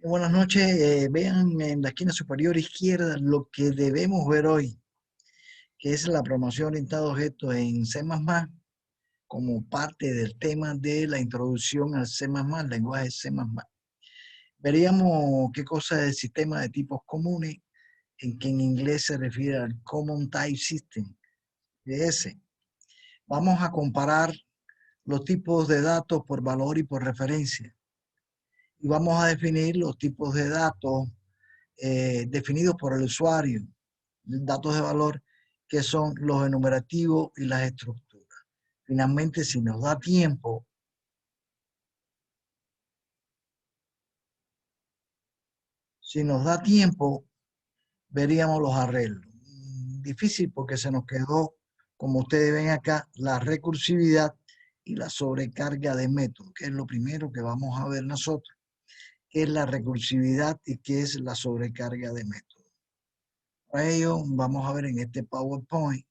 Buenas noches. Vean en la esquina superior izquierda lo que debemos ver hoy, que es la programación orientada a objetos en C++, como parte del tema de la introducción al C++, lenguaje C++. Veríamos qué cosa es el sistema de tipos comunes, en que en inglés se refiere al Common Type System, CS. Vamos a comparar los tipos de datos por valor y por referencia. Y vamos a definir los tipos de datos definidos por el usuario, datos de valor, que son los enumerativos y las estructuras. Finalmente, si nos da tiempo, veríamos los arreglos. Difícil porque se nos quedó, como ustedes ven acá, la recursividad y la sobrecarga de métodos, que es lo primero que vamos a ver nosotros, qué es la recursividad y qué es la sobrecarga de métodos. Para ello, vamos a ver en este PowerPoint.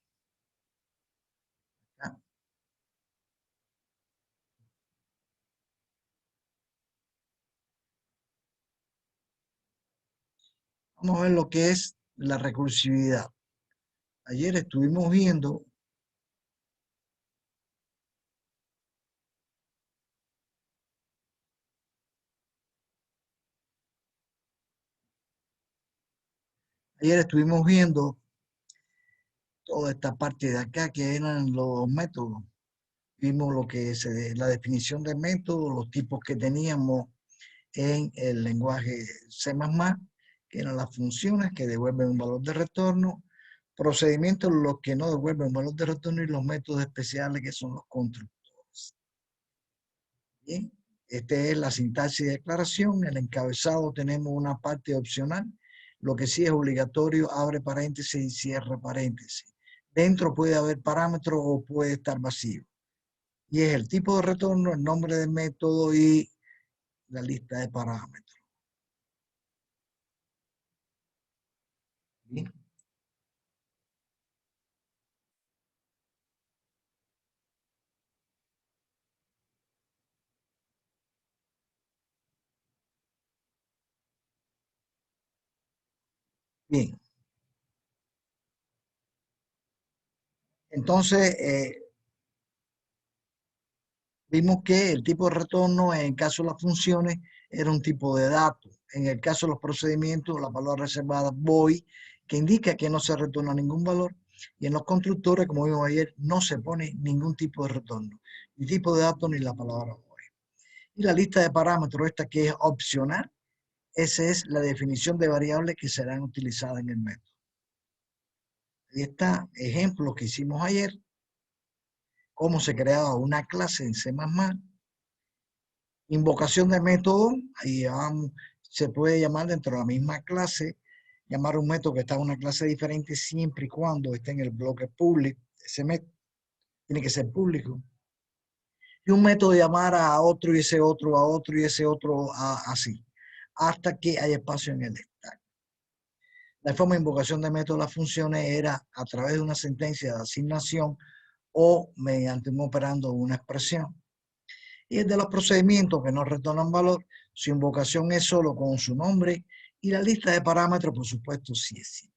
Vamos a ver lo que es la recursividad. Ayer estuvimos viendo, ayer estuvimos viendo toda esta parte de acá que eran los métodos. Vimos lo que es la definición de métodos, los tipos que teníamos en el lenguaje C++, que eran las funciones que devuelven un valor de retorno, procedimientos los que no devuelven un valor de retorno y los métodos especiales que son los constructores. Bien, esta es la sintaxis de declaración. En el encabezado tenemos una parte opcional. Lo que sí es obligatorio, abre paréntesis y cierra paréntesis. Dentro puede haber parámetros o puede estar vacío. Y es el tipo de retorno, el nombre del método y la lista de parámetros. Bien. Bien. Entonces, vimos que el tipo de retorno en el caso de las funciones era un tipo de dato. En el caso de los procedimientos, la palabra reservada void, que indica que no se retorna ningún valor. Y en los constructores, como vimos ayer, no se pone ningún tipo de retorno, ni tipo de dato ni la palabra void. Y la lista de parámetros, esta que es opcional, esa es la definición de variables que serán utilizadas en el método. Ahí está, ejemplo que hicimos ayer, cómo se creaba una clase en C++, invocación de método, ahí se puede llamar dentro de la misma clase, llamar un método que está en una clase diferente siempre y cuando esté en el bloque público. Ese método tiene que ser público. Y un método llamar a otro y ese otro a otro y ese otro así, hasta que haya espacio en el stack. La forma de invocación de método de las funciones era a través de una sentencia de asignación o mediante un operando una expresión. Y el de los procedimientos que no retornan valor, su invocación es solo con su nombre y la lista de parámetros, por supuesto, sí existe.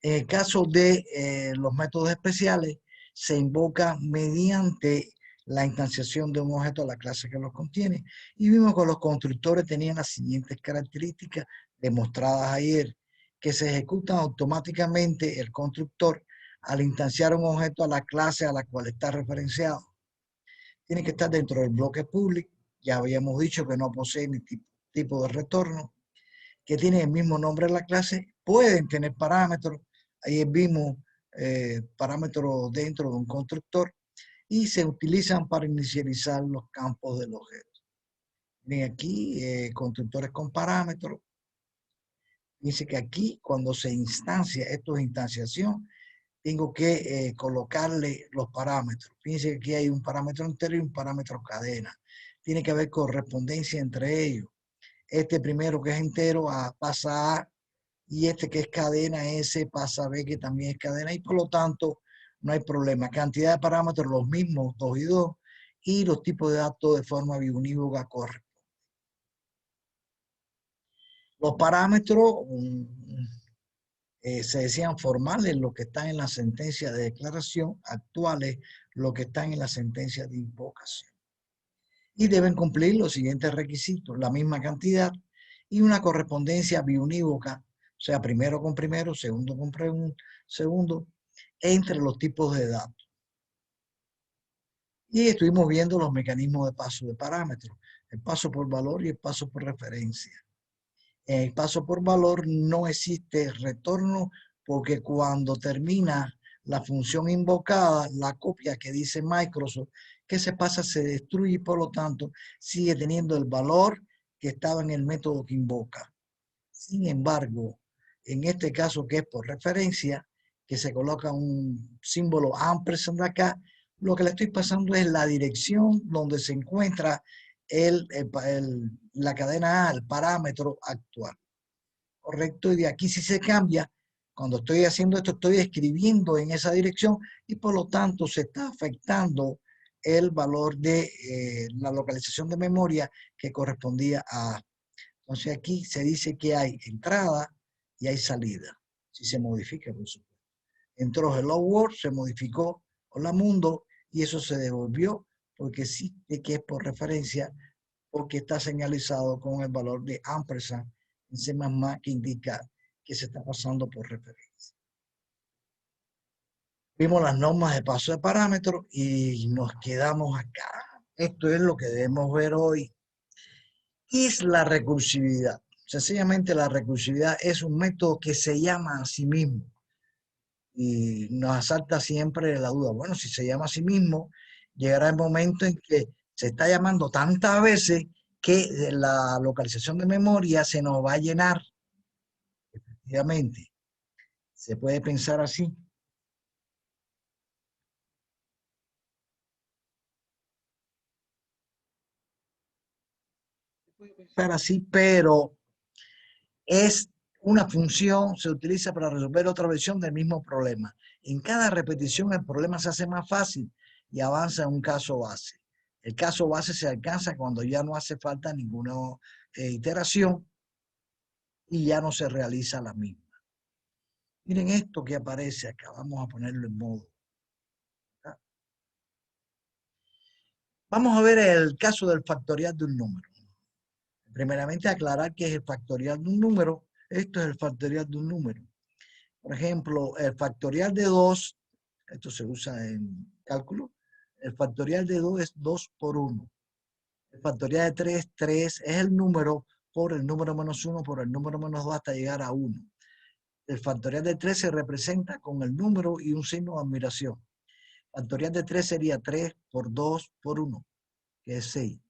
En el caso de los métodos especiales, se invoca mediante la instanciación de un objeto a la clase que los contiene. Y vimos que los constructores tenían las siguientes características demostradas ayer, que se ejecutan automáticamente el constructor al instanciar un objeto a la clase a la cual está referenciado. Tiene que estar dentro del bloque público. Ya habíamos dicho que no posee ni tipo de retorno, que tiene el mismo nombre de la clase. Pueden tener parámetros. Ahí vimos parámetros dentro de un constructor y se utilizan para inicializar los campos del objeto. Miren aquí, constructores con parámetros. Dice que aquí, cuando se instancia, esto es instanciación, tengo que colocarle los parámetros. Fíjense que aquí hay un parámetro entero y un parámetro cadena. Tiene que haber correspondencia entre ellos. Este primero que es entero pasa a, y este que es cadena S pasa a B, que también es cadena, y por lo tanto no hay problema. Cantidad de parámetros los mismos, 2 y 2, y los tipos de datos de forma biunívoca corresponden. Los parámetros se decían formales, los que están en la sentencia de declaración, actuales, los que están en la sentencia de invocación. Y deben cumplir los siguientes requisitos: la misma cantidad y una correspondencia biunívoca, o sea, primero con primero, segundo con segundo, entre los tipos de datos. Y estuvimos viendo los mecanismos de paso de parámetros, el paso por valor y el paso por referencia. En el paso por valor no existe retorno, porque cuando termina la función invocada, la copia que dice Microsoft que se pasa se destruye y por lo tanto sigue teniendo el valor que estaba en el método que invoca. Sin embargo, en este caso que es por referencia, que se coloca un símbolo ampersand acá, lo que le estoy pasando es la dirección donde se encuentra la cadena A, el parámetro actual. ¿Correcto? Y de aquí si se cambia, cuando estoy haciendo esto, estoy escribiendo en esa dirección y por lo tanto se está afectando el valor de la localización de memoria que correspondía a. Entonces aquí se dice que hay entrada y hay salida. Si se modifica, por supuesto. Entró Hello World, se modificó Hola Mundo y eso se devolvió porque existe que es por referencia, porque está señalizado con el valor de ampersand en C++ que indica que se está pasando por referencia. Vimos las normas de paso de parámetros y nos quedamos acá. Esto es lo que debemos ver hoy. ¿Qué es la recursividad? Sencillamente la recursividad es un método que se llama a sí mismo. Y nos asalta siempre la duda, bueno, si se llama a sí mismo, llegará el momento en que se está llamando tantas veces que la localización de memoria se nos va a llenar. Efectivamente, se puede pensar así. Se puede pensar así, pero es una función, se utiliza para resolver otra versión del mismo problema. En cada repetición el problema se hace más fácil y avanza en un caso base. El caso base se alcanza cuando ya no hace falta ninguna iteración y ya no se realiza la misma. Miren esto que aparece acá, vamos a ponerlo en modo. Vamos a ver el caso del factorial de un número. Primeramente aclarar qué es el factorial de un número. Esto es el factorial de un número. Por ejemplo, el factorial de 2, esto se usa en cálculo, el factorial de 2 es 2 por 1. El factorial de 3, 3 es el número por el número menos 1 por el número menos 2 hasta llegar a 1. El factorial de 3 se representa con el número y un signo de admiración. Factorial de 3 sería 3 por 2 por 1, que es 6.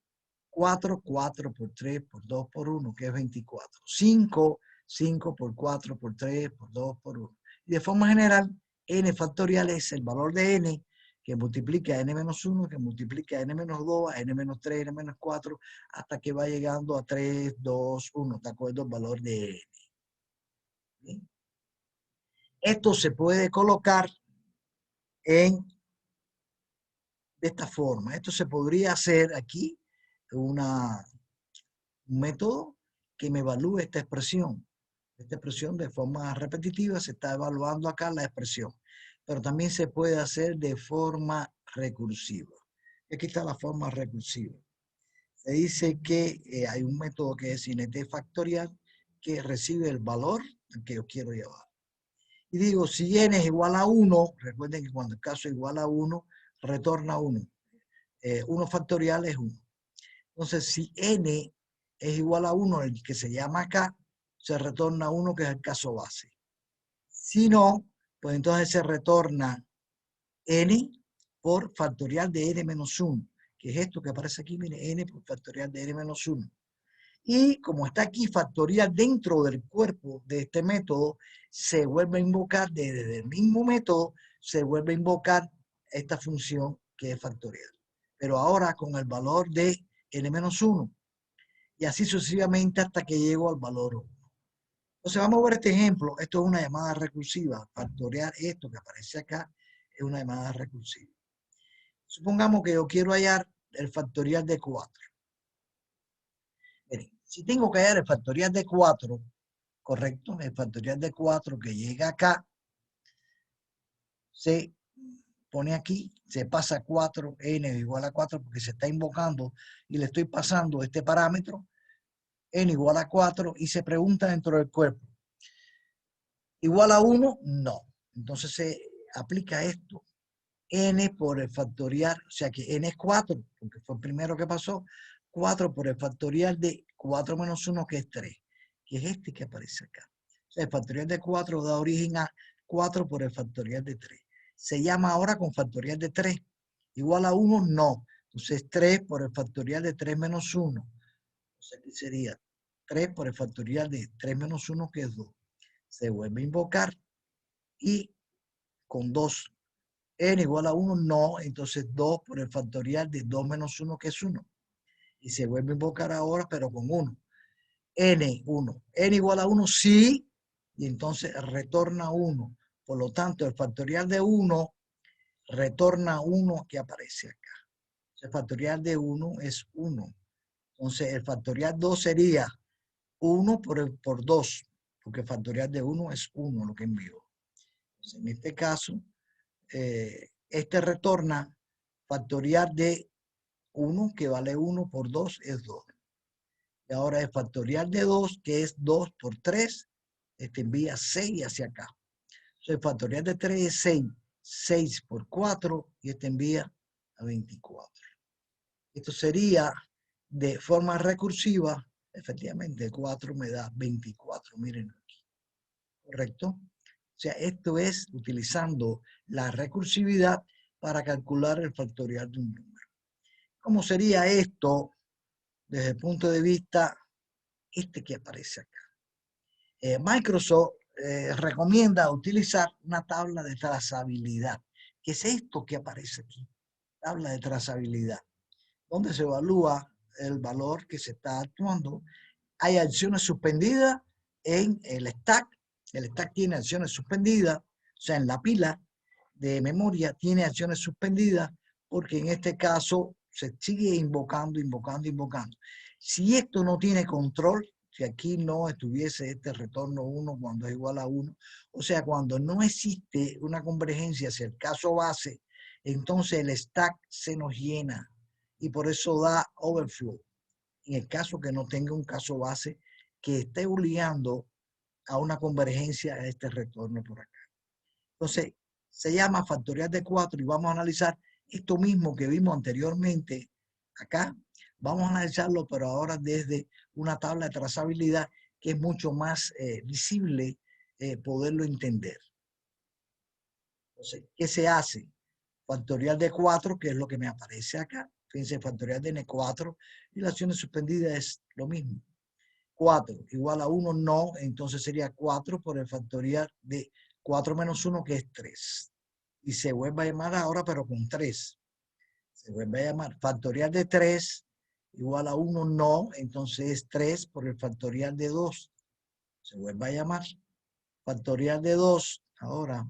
4, 4 por 3 por 2 por 1, que es 24. 5, 5 por 4 por 3 por 2 por 1. Y de forma general, n factorial es el valor de n que multiplica a n-1, que multiplica a n-2, a n-3, n-4, hasta que va llegando a 3, 2, 1. ¿De acuerdo? El valor de n. ¿Bien? Esto se puede colocar de esta forma. Esto se podría hacer aquí un método que me evalúe esta expresión. Esta expresión de forma repetitiva se está evaluando acá la expresión. Pero también se puede hacer de forma recursiva. Aquí está la forma recursiva. Se dice que hay un método que es INT factorial que recibe el valor que yo quiero llevar. Y digo, si n es igual a 1, recuerden que cuando el caso es igual a 1, retorna 1. 1 factorial es 1. Entonces, si n es igual a 1, el que se llama acá, se retorna 1, que es el caso base. Si no, pues entonces se retorna n por factorial de n menos 1, que es esto que aparece aquí, mire, n por factorial de n menos 1. Y como está aquí factorial dentro del cuerpo de este método, se vuelve a invocar desde el mismo método, se vuelve a invocar esta función que es factorial. Pero ahora con el valor de n-1. Y así sucesivamente hasta que llego al valor 1. Entonces vamos a ver este ejemplo. Esto es una llamada recursiva. Factorial esto que aparece acá es una llamada recursiva. Supongamos que yo quiero hallar el factorial de 4. Miren, Si tengo que hallar el factorial de 4, correcto, el factorial de 4 que llega acá, se pone aquí, se pasa 4, n igual a 4, porque se está invocando y le estoy pasando este parámetro, n igual a 4, y se pregunta dentro del cuerpo, ¿igual a 1? No. Entonces se aplica esto, n por el factorial, o sea que n es 4, porque fue el primero que pasó, 4 por el factorial de 4 menos 1, que es 3, que es este que aparece acá. O sea, el factorial de 4 da origen a 4 por el factorial de 3. Se llama ahora con factorial de 3. ¿Igual a 1? No. Entonces 3 por el factorial de 3 menos 1. O sea, que sería 3 por el factorial de 3 menos 1, que es 2. Se vuelve a invocar y con 2. N igual a 1, no. Entonces 2 por el factorial de 2 menos 1, que es 1. Y se vuelve a invocar ahora, pero con 1. N, 1. N igual a 1, sí. Y entonces retorna 1. Por lo tanto, el factorial de 1 retorna 1 que aparece acá. El factorial de 1 es 1. Entonces, el factorial 2 sería 1 por 2, porque el factorial de 1 es 1 lo que envió. Entonces, en este caso, este retorna factorial de 1, que vale 1 por 2, es 2. Y ahora el factorial de 2, que es 2 por 3, este envía 6 hacia acá. Entonces, el factorial de 3 es 6. 6 por 4, y este envía a 24. Esto sería de forma recursiva, efectivamente 4 me da 24, miren aquí, ¿correcto? O sea, esto es utilizando la recursividad para calcular el factorial de un número. ¿Cómo sería esto desde el punto de vista este que aparece acá? Microsoft recomienda utilizar una tabla de trazabilidad. ¿Qué es esto que aparece aquí? Tabla de trazabilidad, donde se evalúa el valor que se está actuando. Hay acciones suspendidas en el stack. El stack tiene acciones suspendidas, o sea, en la pila de memoria tiene acciones suspendidas, porque en este caso se sigue invocando. Si esto no tiene control, si aquí no estuviese este retorno 1 cuando es igual a 1, o sea, cuando no existe una convergencia hacia el caso base, entonces el stack se nos llena y por eso da overflow. En el caso que no tenga un caso base que esté obligando a una convergencia a este retorno por acá. Entonces, se llama factorial de 4 y vamos a analizar esto mismo que vimos anteriormente acá. Vamos a analizarlo, pero ahora desde una tabla de trazabilidad que es mucho más visible poderlo entender. Entonces, ¿qué se hace? Factorial de 4, que es lo que me aparece acá. Fíjense, factorial de N4 y la acción suspendida es lo mismo. 4 igual a 1, no, entonces sería 4 por el factorial de 4 menos 1, que es 3. Y se vuelve a llamar ahora, pero con 3. Se vuelve a llamar factorial de 3 igual a 1, no, entonces es 3 por el factorial de 2. Se vuelve a llamar factorial de 2, ahora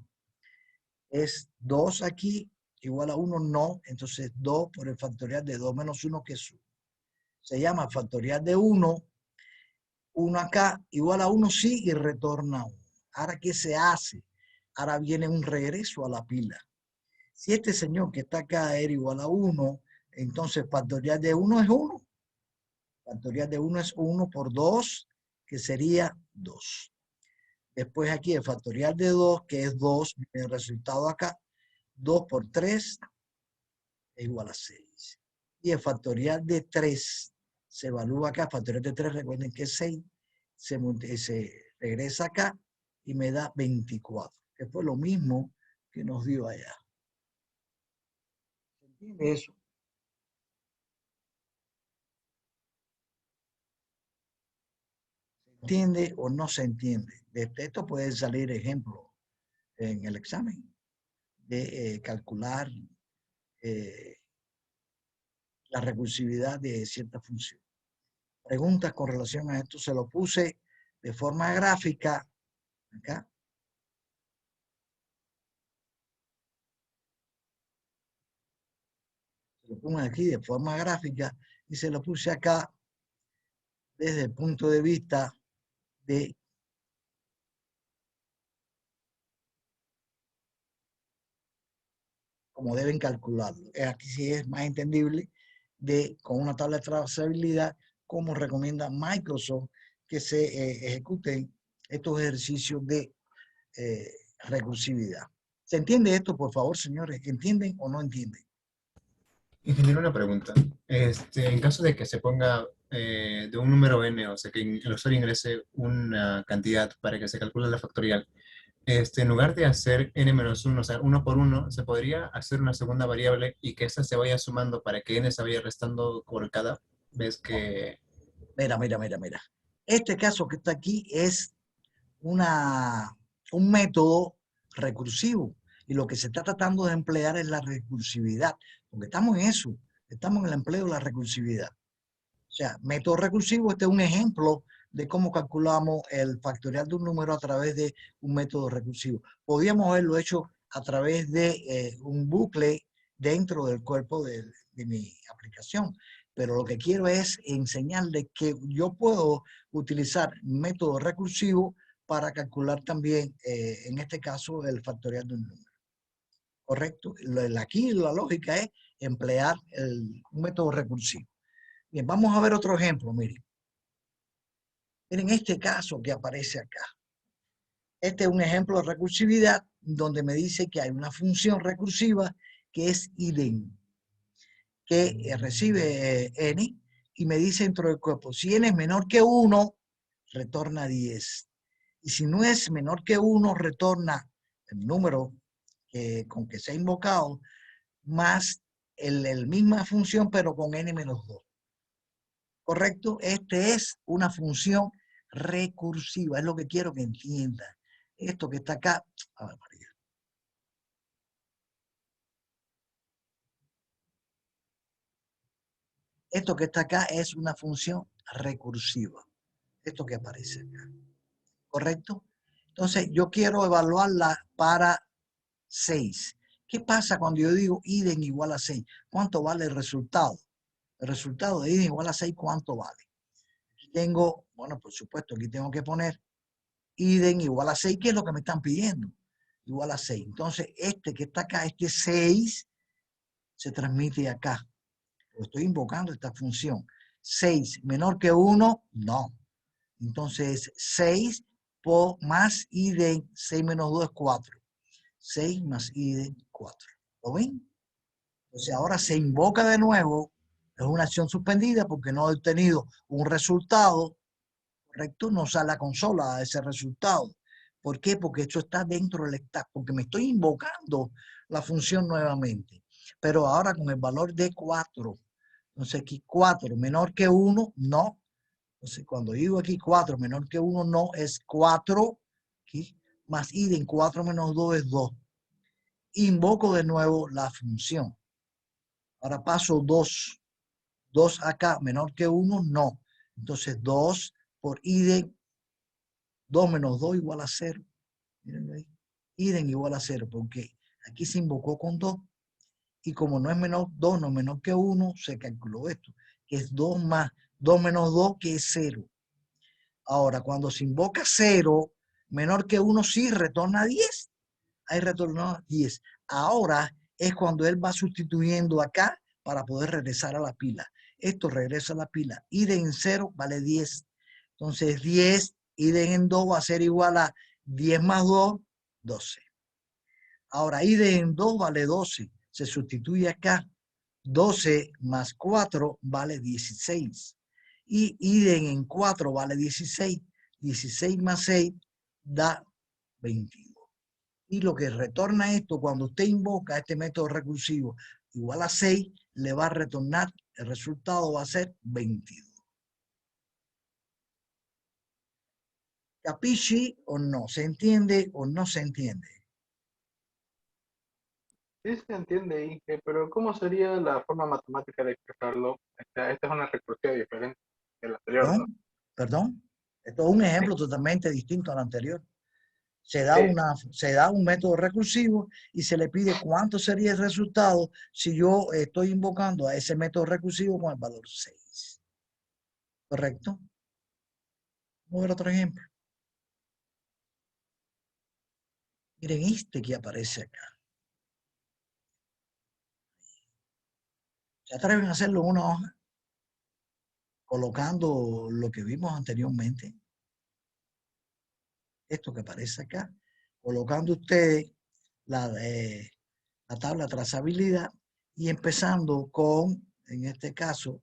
es 2 aquí, igual a 1, no, entonces 2 por el factorial de 2 menos 1, que es 1. Se llama factorial de 1. 1 acá, igual a 1, sí, y retorna 1. Ahora, ¿qué se hace? Ahora viene un regreso a la pila. Si este señor que está acá era igual a 1, entonces factorial de 1 es 1. Factorial de 1 es 1 por 2, que sería 2. Después aquí el factorial de 2, que es 2, el resultado acá, 2 por 3 es igual a 6. Y el factorial de 3 se evalúa acá, factorial de 3, recuerden que es 6, se regresa acá y me da 24, que fue lo mismo que nos dio allá. ¿Se entiende eso? ¿Se entiende o no se entiende? De esto puede salir ejemplo en el examen de calcular la recursividad de cierta función. Preguntas con relación a esto se lo puse de forma gráfica acá. Se lo pongo aquí de forma gráfica y se lo puse acá desde el punto de vista de cómo deben calcularlo. Aquí sí es más entendible de con una tabla de trazabilidad, como recomienda Microsoft que se ejecuten estos ejercicios de recursividad. ¿Se entiende esto, por favor, señores? ¿Entienden o no entienden? Ingeniero, una pregunta. En caso de que se ponga de un número n, o sea, que el usuario ingrese una cantidad para que se calcule la factorial, en lugar de hacer n-1, o sea, uno por uno, se podría hacer una segunda variable y que esta se vaya sumando para que n se vaya restando por cada vez que... Mira. Este caso que está aquí es un método recursivo y lo que se está tratando de emplear es la recursividad, porque estamos en eso, estamos en el empleo de la recursividad. O sea, método recursivo, este es un ejemplo de cómo calculamos el factorial de un número a través de un método recursivo. Podríamos haberlo hecho a través de un bucle dentro del cuerpo de mi aplicación, pero lo que quiero es enseñarles que yo puedo utilizar método recursivo para calcular también, en este caso, el factorial de un número. ¿Correcto? Aquí la lógica es emplear un método recursivo. Bien, vamos a ver otro ejemplo, miren. Miren este caso que aparece acá. Este es un ejemplo de recursividad donde me dice que hay una función recursiva que es idem, que recibe n y me dice dentro del cuerpo, si n es menor que 1, retorna 10. Y si no es menor que 1, retorna el número con que se ha invocado más el misma función, pero con n menos 2. ¿Correcto? Este es una función recursiva, es lo que quiero que entiendan. Esto que está acá, a ver, María. Esto que está acá es una función recursiva. Esto que aparece acá. ¿Correcto? Entonces, yo quiero evaluarla para 6. ¿Qué pasa cuando yo digo idem igual a 6? ¿Cuánto vale el resultado? El resultado de idem igual a 6, ¿cuánto vale? Aquí tengo, bueno, por supuesto, aquí tengo que poner idem igual a 6, que es lo que me están pidiendo. Igual a 6. Entonces, este que está acá, este 6, se transmite acá. Estoy invocando esta función. 6 menor que 1, no. Entonces, 6 más idem, 6 menos 2 es 4. 6 más idem, 4. ¿Lo ven? Entonces, ahora se invoca de nuevo. Es una acción suspendida porque no he obtenido un resultado correcto, no sale a la consola ese resultado. ¿Por qué? Porque esto está dentro del stack, porque me estoy invocando la función nuevamente. Pero ahora con el valor de 4. Entonces aquí 4 menor que 1, no. Entonces cuando digo aquí 4 menor que 1, no, es 4. Aquí, más idem 4 menos 2 es 2. Invoco de nuevo la función. Ahora paso 2. 2 acá menor que 1, no. Entonces 2 por idem 2 menos 2 igual a 0. Miren ahí. Idem igual a 0, porque aquí se invocó con 2. Y como no es menor 2, no es menor que 1, se calculó esto, que es 2 más 2 menos 2, que es 0. Ahora, cuando se invoca 0, menor que 1, sí retorna 10. Ahí retornó 10. Ahora es cuando él va sustituyendo acá para poder regresar a la pila. Esto regresa a la pila. Idem en 0 vale 10. Entonces 10, idem en 2 va a ser igual a 10 más 2, 12. Ahora idem en 2 vale 12. Se sustituye acá. 12 más 4 vale 16. Y idem en 4 vale 16. 16 más 6 da 22. Y lo que retorna esto, cuando usted invoca este método recursivo igual a 6, le va a retornar, el resultado va a ser 22. ¿Capisci o no? ¿Se entiende o no se entiende? Sí se entiende, Inge, pero ¿cómo sería la forma matemática de expresarlo? Esta es una recursiva diferente que la anterior, ¿no? ¿Perdón? ¿Perdón? Esto es un ejemplo totalmente distinto al anterior. Sí, Se da un método recursivo y se le pide cuánto sería el resultado si yo estoy invocando a ese método recursivo con el valor 6. ¿Correcto? Vamos a ver otro ejemplo. Miren este que aparece acá. ¿Se atreven a hacerlo en una hoja? Colocando lo que vimos anteriormente. Esto que aparece acá. Colocando ustedes la tabla de trazabilidad y empezando con, en este caso,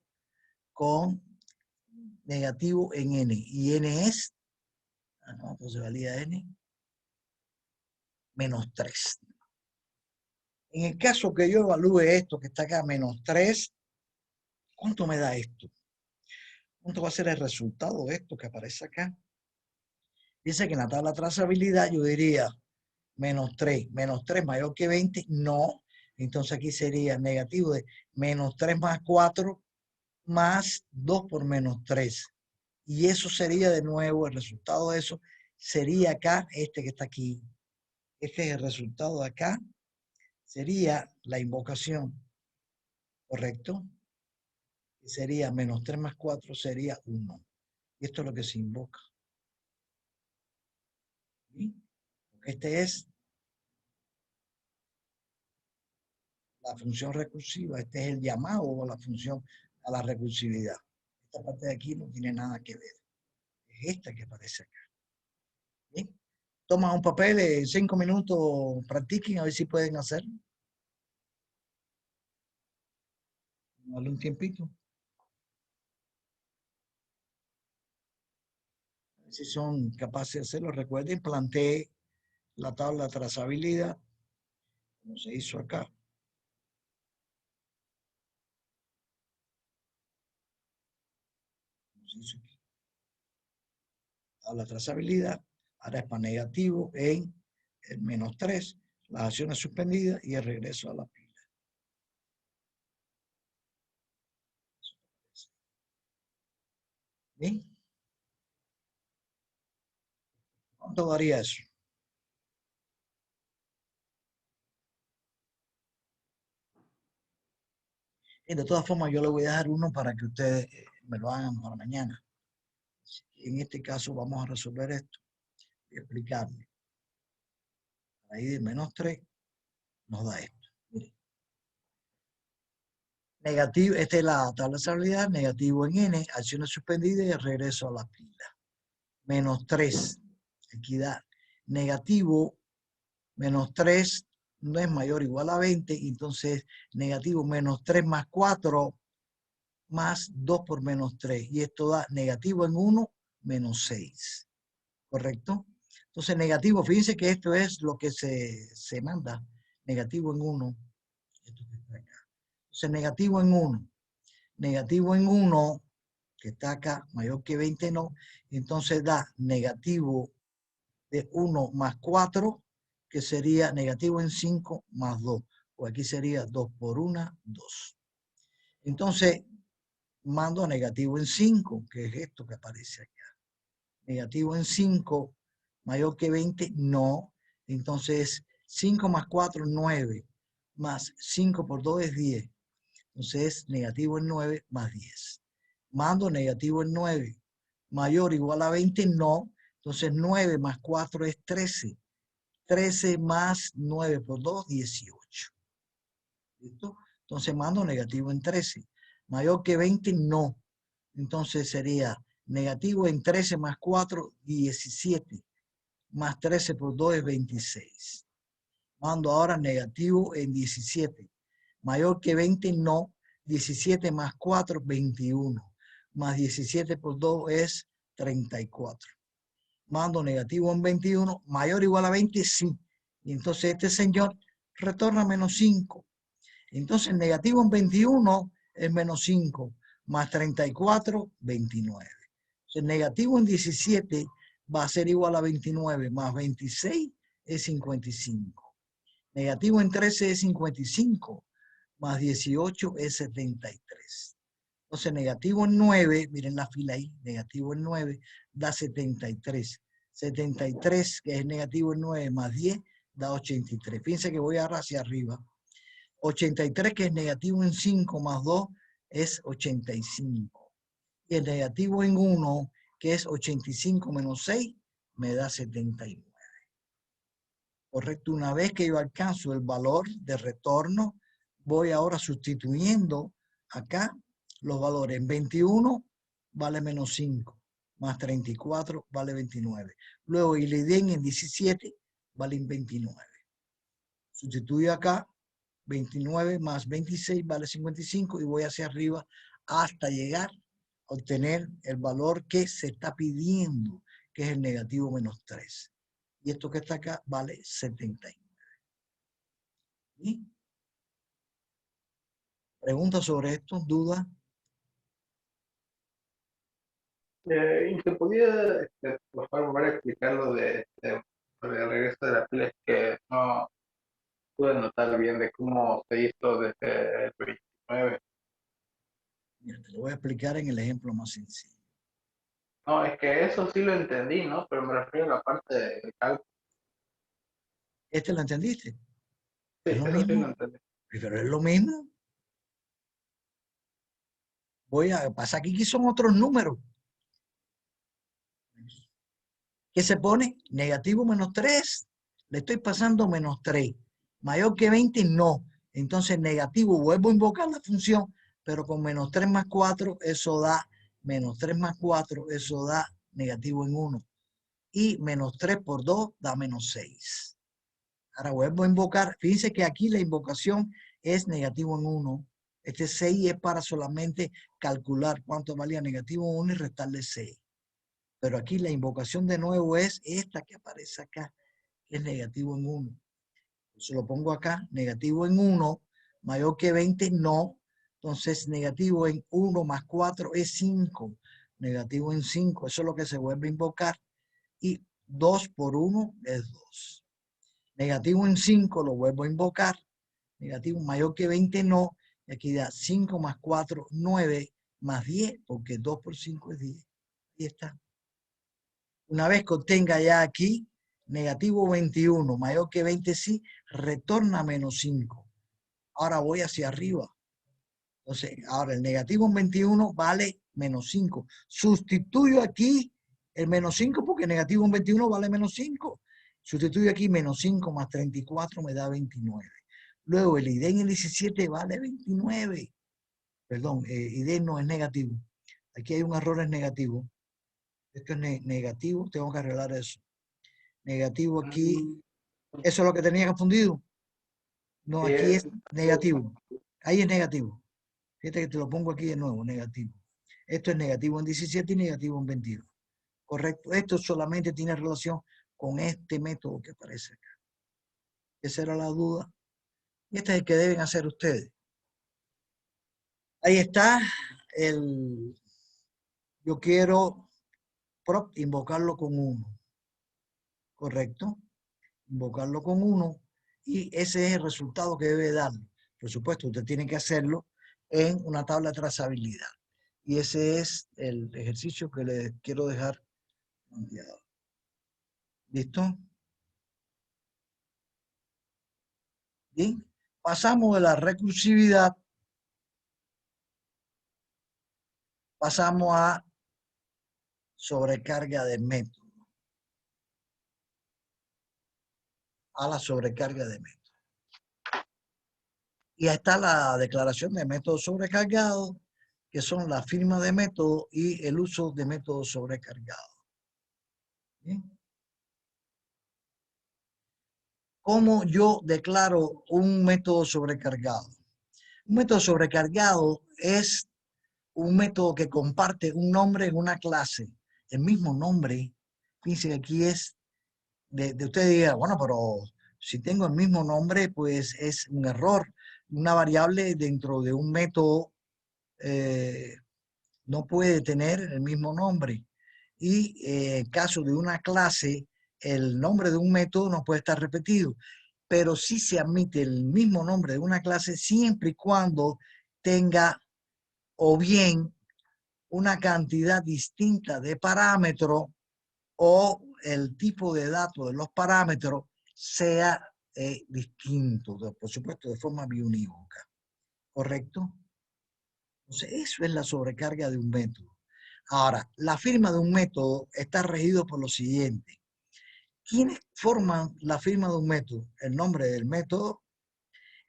con negativo en n. Y n es, entonces valía n, menos 3. En el caso que yo evalúe esto que está acá, menos 3, ¿cuánto me da esto? ¿Cuánto va a ser el resultado de esto que aparece acá? Dice que en la tabla de trazabilidad yo diría menos 3 mayor que 20, no. Entonces aquí sería negativo de menos 3 más 4 más 2 por menos 3. Y eso sería de nuevo, el resultado de eso sería acá, este que está aquí. Este es el resultado de acá. Sería la invocación, ¿correcto? Y sería menos 3 más 4 sería 1. Y esto es lo que se invoca. ¿Sí? Este es la función recursiva. Este es el llamado o la función a la recursividad. Esta parte de aquí no tiene nada que ver. Es esta que aparece acá. ¿Sí? Toma un papel, en 5 minutos practiquen a ver si pueden hacerlo. Dale un tiempito. A ver si son capaces de hacerlo. Recuerden, planteé la tabla de trazabilidad, como se hizo acá. Como se hizo aquí. Tabla de trazabilidad. Ahora es para negativo en el menos 3, las acciones suspendidas y el regreso a la pila. ¿Bien? ¿Cuánto daría eso? Y de todas formas, yo le voy a dejar uno para que ustedes me lo hagan para mañana. En este caso, vamos a resolver esto y explicarle. Ahí de menos 3 nos da esto. Miren. Negativo, esta es la tabla de estabilidad, negativo en n, acciones suspendidas y el regreso a la pila. Menos 3, aquí da negativo, menos 3 no es mayor o igual a 20, entonces negativo menos 3 más 4 más 2 por menos 3. Y esto da negativo en 1, menos 6. ¿Correcto? Entonces negativo, fíjense que esto es lo que se manda. Negativo en 1. Esto que está acá. Entonces negativo en 1. Negativo en 1, que está acá, mayor que 20 no. Entonces da negativo de 1 más 4, que sería negativo en 5 más 2. O aquí sería 2 por 1, 2. Entonces, mando negativo en 5, que es esto que aparece acá. Negativo en 5, mayor que 20, no. Entonces, 5 más 4, 9. Más 5 por 2 es 10. Entonces, es negativo en 9 más 10. Mando negativo en 9. Mayor o igual a 20, no. Entonces, 9 más 4 es 13. 13 más 9 por 2, 18. ¿Listo? Entonces mando negativo en 13. Mayor que 20, no. Entonces sería negativo en 13 más 4, 17. Más 13 por 2 es 26. Mando ahora negativo en 17. Mayor que 20, no. 17 más 4, 21. Más 17 por 2 es 34. Mando negativo en 21, mayor o igual a 20, sí. Y entonces este señor retorna menos 5. Entonces negativo en 21 es menos 5, más 34, 29. Entonces negativo en 17 va a ser igual a 29, más 26 es 55. Negativo en 13 es 55, más 18 es 73. Entonces negativo en 9, miren la fila ahí, negativo en 9 da 73. 73, que es negativo en 9 más 10, da 83. Fíjense que voy ahora hacia arriba. 83, que es negativo en 5 más 2, es 85. Y el negativo en 1, que es 85 menos 6, me da 79. Correcto, una vez que yo alcanzo el valor de retorno, voy ahora sustituyendo acá los valores. En 21 vale menos 5, más 34 vale 29. Luego el IDEN en 17 vale 29. Sustituyo acá, 29 más 26 vale 55 y voy hacia arriba hasta llegar a obtener el valor que se está pidiendo, que es el negativo menos 3. Y esto que está acá vale 79. ¿Sí? ¿Preguntas sobre esto? ¿Dudas? ¿Y se podía, por favor, volver a explicar lo de, sobre el regreso de la pila? Es que no pude notar bien de cómo se hizo desde el 29. Mira, te lo voy a explicar en el ejemplo más sencillo. No, es que eso sí lo entendí, ¿no? Pero me refiero a la parte del cálculo. ¿Este lo entendiste? Sí, ¿Es lo eso sí lo mismo? entendí. Pero es lo mismo. Voy a pasar aquí, que son otros números. ¿Qué se pone? Negativo menos 3. Le estoy pasando menos 3. Mayor que 20, no. Entonces negativo, vuelvo a invocar la función, pero con menos 3 más 4, eso da menos 3 más 4, eso da negativo en 1. Y menos 3 por 2 da menos 6. Ahora vuelvo a invocar. Fíjense que aquí la invocación es negativo en 1. Este 6 es para solamente calcular cuánto valía negativo en 1 y restarle 6. Pero aquí la invocación de nuevo es esta que aparece acá, que es negativo en 1. Se lo pongo acá, negativo en 1, mayor que 20, no. Entonces, negativo en 1 más 4 es 5. Negativo en 5, eso es lo que se vuelve a invocar. Y 2 por 1 es 2. Negativo en 5 lo vuelvo a invocar. Negativo mayor que 20, no. Y aquí da 5 más 4, 9 más 10, porque 2 por 5 es 10. Ahí está. Una vez que obtenga ya aquí negativo 21, mayor que 20 sí, retorna menos 5. Ahora voy hacia arriba. Entonces, ahora el negativo 21 vale menos 5. Sustituyo aquí el menos 5 porque negativo 21 vale menos 5. Sustituyo aquí menos 5 más 34 me da 29. Luego el ID en el 17 vale 29. Perdón, ID no es negativo. Aquí hay un error, es negativo. Esto es negativo, tengo que arreglar eso. Negativo aquí, eso es lo que tenía confundido. No, Sí, aquí es negativo. Ahí es negativo. Fíjate que te lo pongo aquí de nuevo, negativo. Esto es negativo en 17 y negativo en 22. Correcto. Esto solamente tiene relación con este método que aparece acá. Esa era la duda. Y este es el que deben hacer ustedes. Ahí está el... Yo quiero prop invocarlo con 1. Correcto. Invocarlo con 1 y ese es el resultado que debe dar. Por supuesto, usted tiene que hacerlo en una tabla de trazabilidad. Y ese es el ejercicio que les quiero dejar. ¿Listo? Bien. Pasamos de la recursividad, pasamos a sobrecarga de método. A la sobrecarga de método. Y ahí está la declaración de método sobrecargado, que son la firma de método y el uso de método sobrecargado. ¿Bien? ¿Cómo yo declaro un método sobrecargado? Un método sobrecargado es un método que comparte un nombre en una clase. El mismo nombre, fíjense que aquí es de usted diga, bueno, pero si tengo el mismo nombre, pues es un error. Una variable dentro de un método no puede tener el mismo nombre. Y en caso de una clase, el nombre de un método no puede estar repetido, pero sí se admite el mismo nombre de una clase siempre y cuando tenga o bien una cantidad distinta de parámetros o el tipo de datos de los parámetros sea distinto, por supuesto de forma biunívoca. ¿Correcto? Entonces, eso es la sobrecarga de un método. Ahora, la firma de un método está regido por lo siguiente. ¿Quiénes forman la firma de un método? El nombre del método,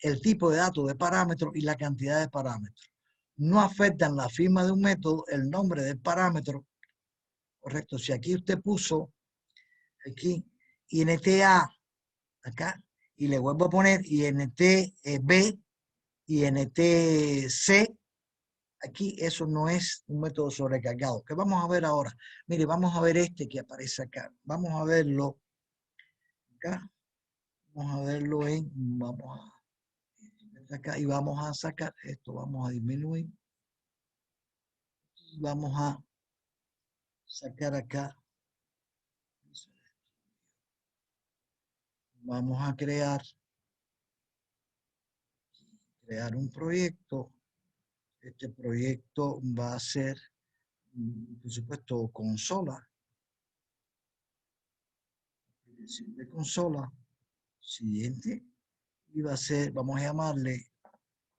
el tipo de datos de parámetros y la cantidad de parámetros. No afectan la firma de un método el nombre del parámetro, correcto. Si aquí usted puso, aquí, INTA, acá, y le vuelvo a poner INTB, INTC, aquí eso no es un método sobrecargado. ¿Qué vamos a ver ahora? Mire, vamos a ver este que aparece acá. Vamos a verlo acá. Vamos a verlo vamos a acá y vamos a sacar esto, vamos a disminuir. Y vamos a sacar acá. Vamos a crear un proyecto. Este proyecto va a ser, por supuesto, consola. De consola. Siguiente. Y va a ser, vamos a llamarle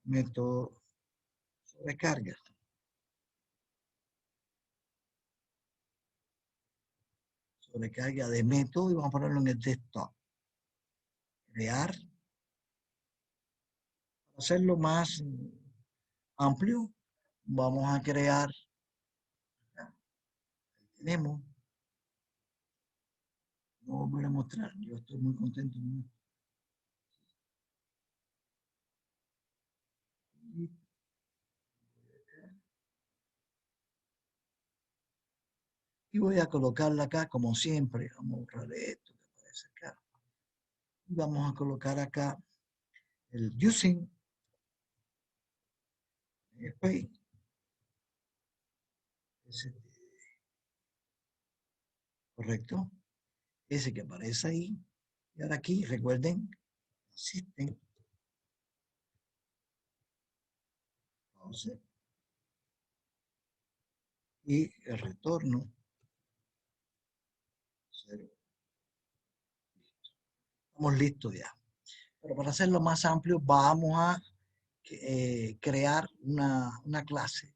método sobrecarga. Sobrecarga de método y vamos a ponerlo en el desktop. Crear. Para hacerlo más amplio, vamos a crear. Tenemos. No voy a mostrar. Yo estoy muy contento. Y voy a colocarla acá como siempre. Vamos a borrar esto que aparece acá. Y vamos a colocar acá el using space. Correcto. Ese que aparece ahí. Y ahora aquí, recuerden, system. Y el retorno. 0. Estamos listos ya. Pero para hacerlo más amplio, vamos a crear una clase.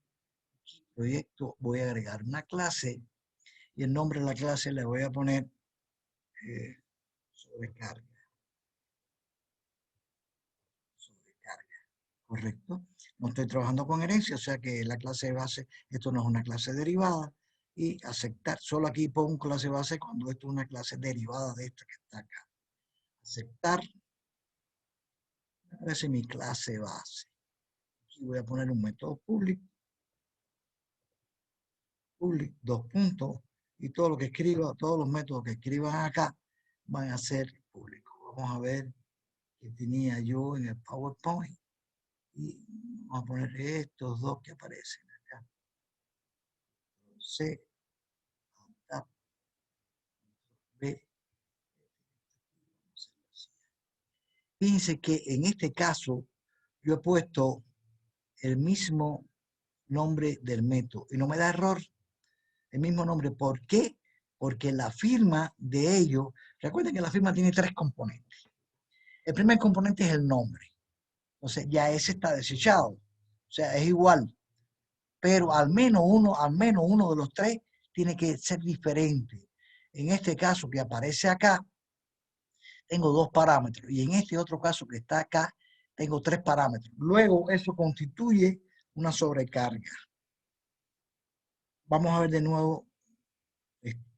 Proyecto, voy a agregar una clase y el nombre de la clase le voy a poner sobrecarga. Sobrecarga, correcto. No estoy trabajando con herencia, o sea que la clase de base, esto no es una clase derivada. Y aceptar, solo aquí pongo clase base cuando esto es una clase derivada de esta que está acá. Aceptar. Esa es mi clase base. Aquí voy a poner un método public, dos puntos, y todo lo que escriba, todos los métodos que escriban acá van a ser públicos. Vamos a ver qué tenía yo en el PowerPoint. Y vamos a poner estos dos que aparecen acá. C, Tab, B. Fíjense que en este caso yo he puesto el mismo nombre del método y no me da error. El mismo nombre. ¿Por qué? Porque la firma de ellos, recuerden que la firma tiene 3 componentes. El primer componente es el nombre. Entonces ya ese está desechado. O sea, es igual. Pero al menos uno de los 3 tiene que ser diferente. En este caso que aparece acá, tengo 2 parámetros. Y en este otro caso que está acá, tengo 3 parámetros. Luego eso constituye una sobrecarga. Vamos a ver de nuevo esto.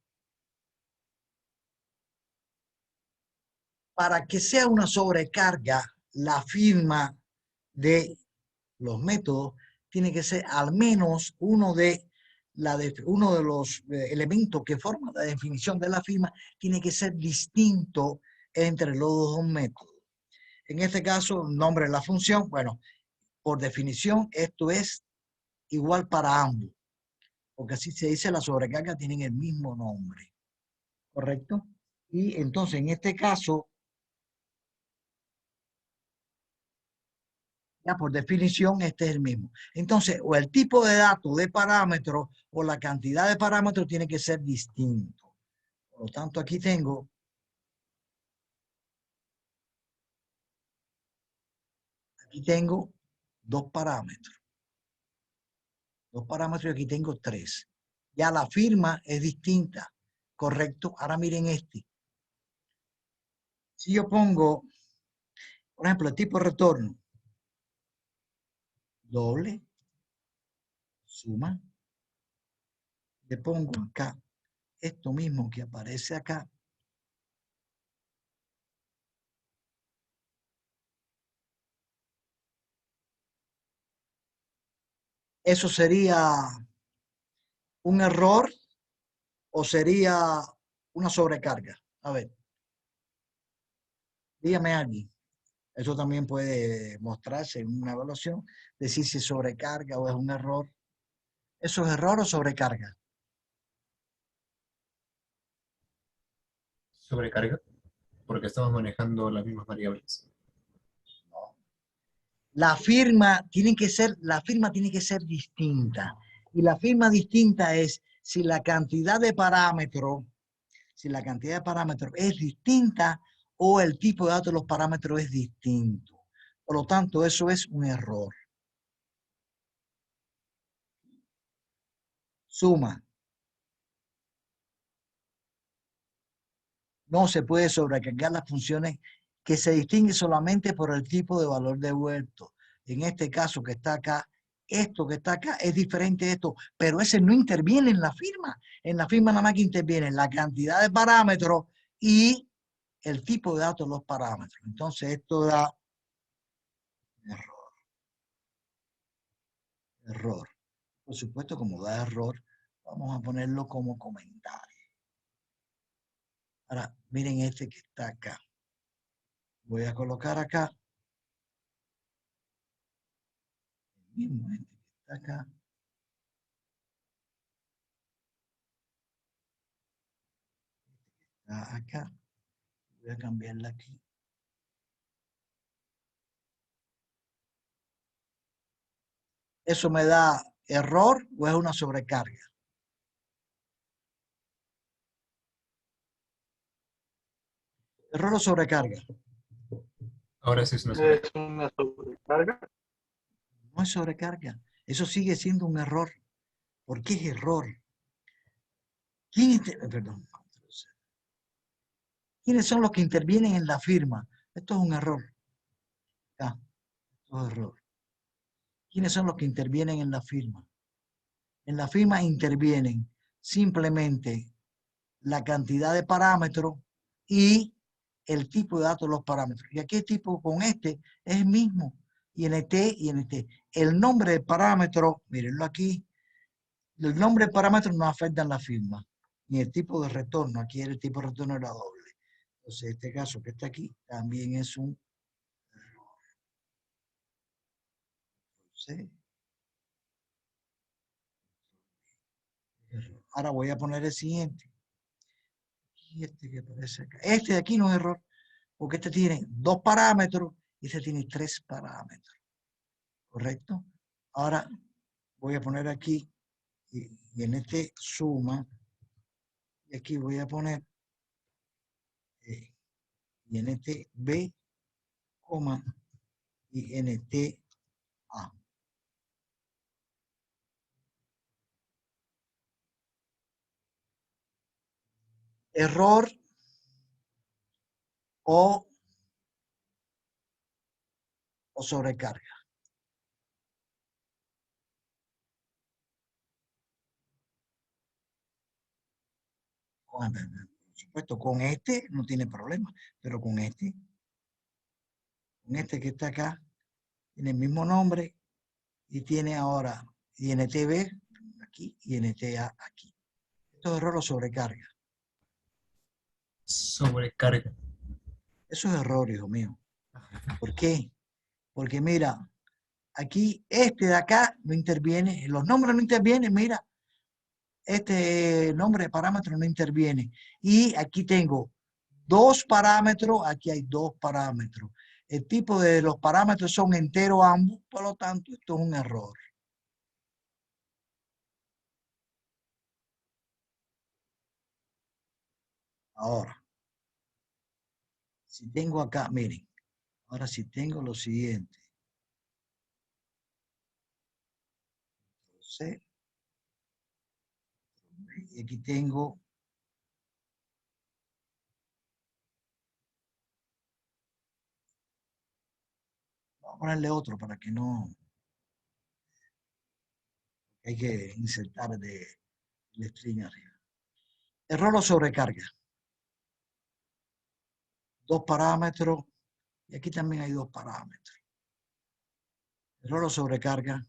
Para que sea una sobrecarga, la firma de los métodos tiene que ser al menos uno de los elementos que forman la definición de la firma tiene que ser distinto entre los dos métodos. En este caso, el nombre de la función, bueno, por definición, esto es igual para ambos, porque así se dice, la sobrecarga tienen el mismo nombre, ¿correcto? Y entonces, en este caso, ya por definición, este es el mismo. Entonces, o el tipo de datos de parámetros o la cantidad de parámetros tiene que ser distinto. Por lo tanto, aquí tengo dos parámetros. Dos parámetros y aquí tengo 3. Ya la firma es distinta, ¿correcto? Ahora miren este. Si yo pongo, por ejemplo, el tipo de retorno, doble, suma, le pongo acá esto mismo que aparece acá, ¿eso sería un error o sería una sobrecarga? A ver, dígame alguien. Eso también puede mostrarse en una evaluación, decir si es sobrecarga o es un error. ¿Eso es error o sobrecarga? Sobrecarga, porque estamos manejando las mismas variables. No. La firma tiene que ser distinta. Y la firma distinta es si la cantidad de parámetros, es distinta o el tipo de datos de los parámetros es distinto. Por lo tanto, eso es un error. Suma. No se puede sobrecargar las funciones que se distinguen solamente por el tipo de valor devuelto. En este caso que está acá, esto que está acá es diferente de esto, pero ese no interviene en la firma. En la firma nada más que interviene la cantidad de parámetros y el tipo de datos de los parámetros. Entonces esto da error. Error. Por supuesto, como da error, vamos a ponerlo como comentario. Ahora, miren este que está acá. Voy a colocar acá el mismo este que está acá. Está acá. Voy a cambiarla aquí. ¿Eso me da error o es una sobrecarga? ¿Error o sobrecarga? Ahora sí es una sobrecarga. Es una sobrecarga. No es sobrecarga. Eso sigue siendo un error. ¿Por qué es error? Perdón. ¿Quiénes son los que intervienen en la firma? Esto es un error. Ah, esto es error. ¿Quiénes son los que intervienen en la firma? En la firma intervienen simplemente la cantidad de parámetros y el tipo de datos de los parámetros. Y aquí el tipo con este es el mismo. INT, INT. El nombre de parámetro, mírenlo aquí, el nombre de parámetro no afecta en la firma, ni el tipo de retorno. Aquí el tipo de retorno era doble. Entonces, este caso que está aquí también es un error. ¿Sí? Ahora voy a poner el siguiente. Y este que aparece acá. Este de aquí no es error, porque este tiene 2 parámetros y este tiene 3 parámetros. ¿Correcto? Ahora voy a poner aquí y en este suma y aquí voy a poner y en este B, coma y en este A. Error o sobrecarga. Por supuesto, con este no tiene problema, pero con este que está acá, tiene el mismo nombre y tiene ahora INTB aquí y INTA aquí. Esto es error o sobrecarga. Sobrecarga. Eso es error, hijo mío. ¿Por qué? Porque mira, aquí este de acá no interviene, los nombres no intervienen, mira, este nombre de parámetro no interviene. Y aquí tengo 2 parámetros, aquí hay 2 parámetros. El tipo de los parámetros son enteros ambos, por lo tanto, esto es un error. Ahora, si tengo acá, miren, ahora si tengo lo siguiente. Entonces, Y aquí tengo vamos a ponerle otro para que no hay que insertar de el string arriba. Error o sobrecarga. Dos parámetros. Y aquí también hay dos parámetros. Error o sobrecarga.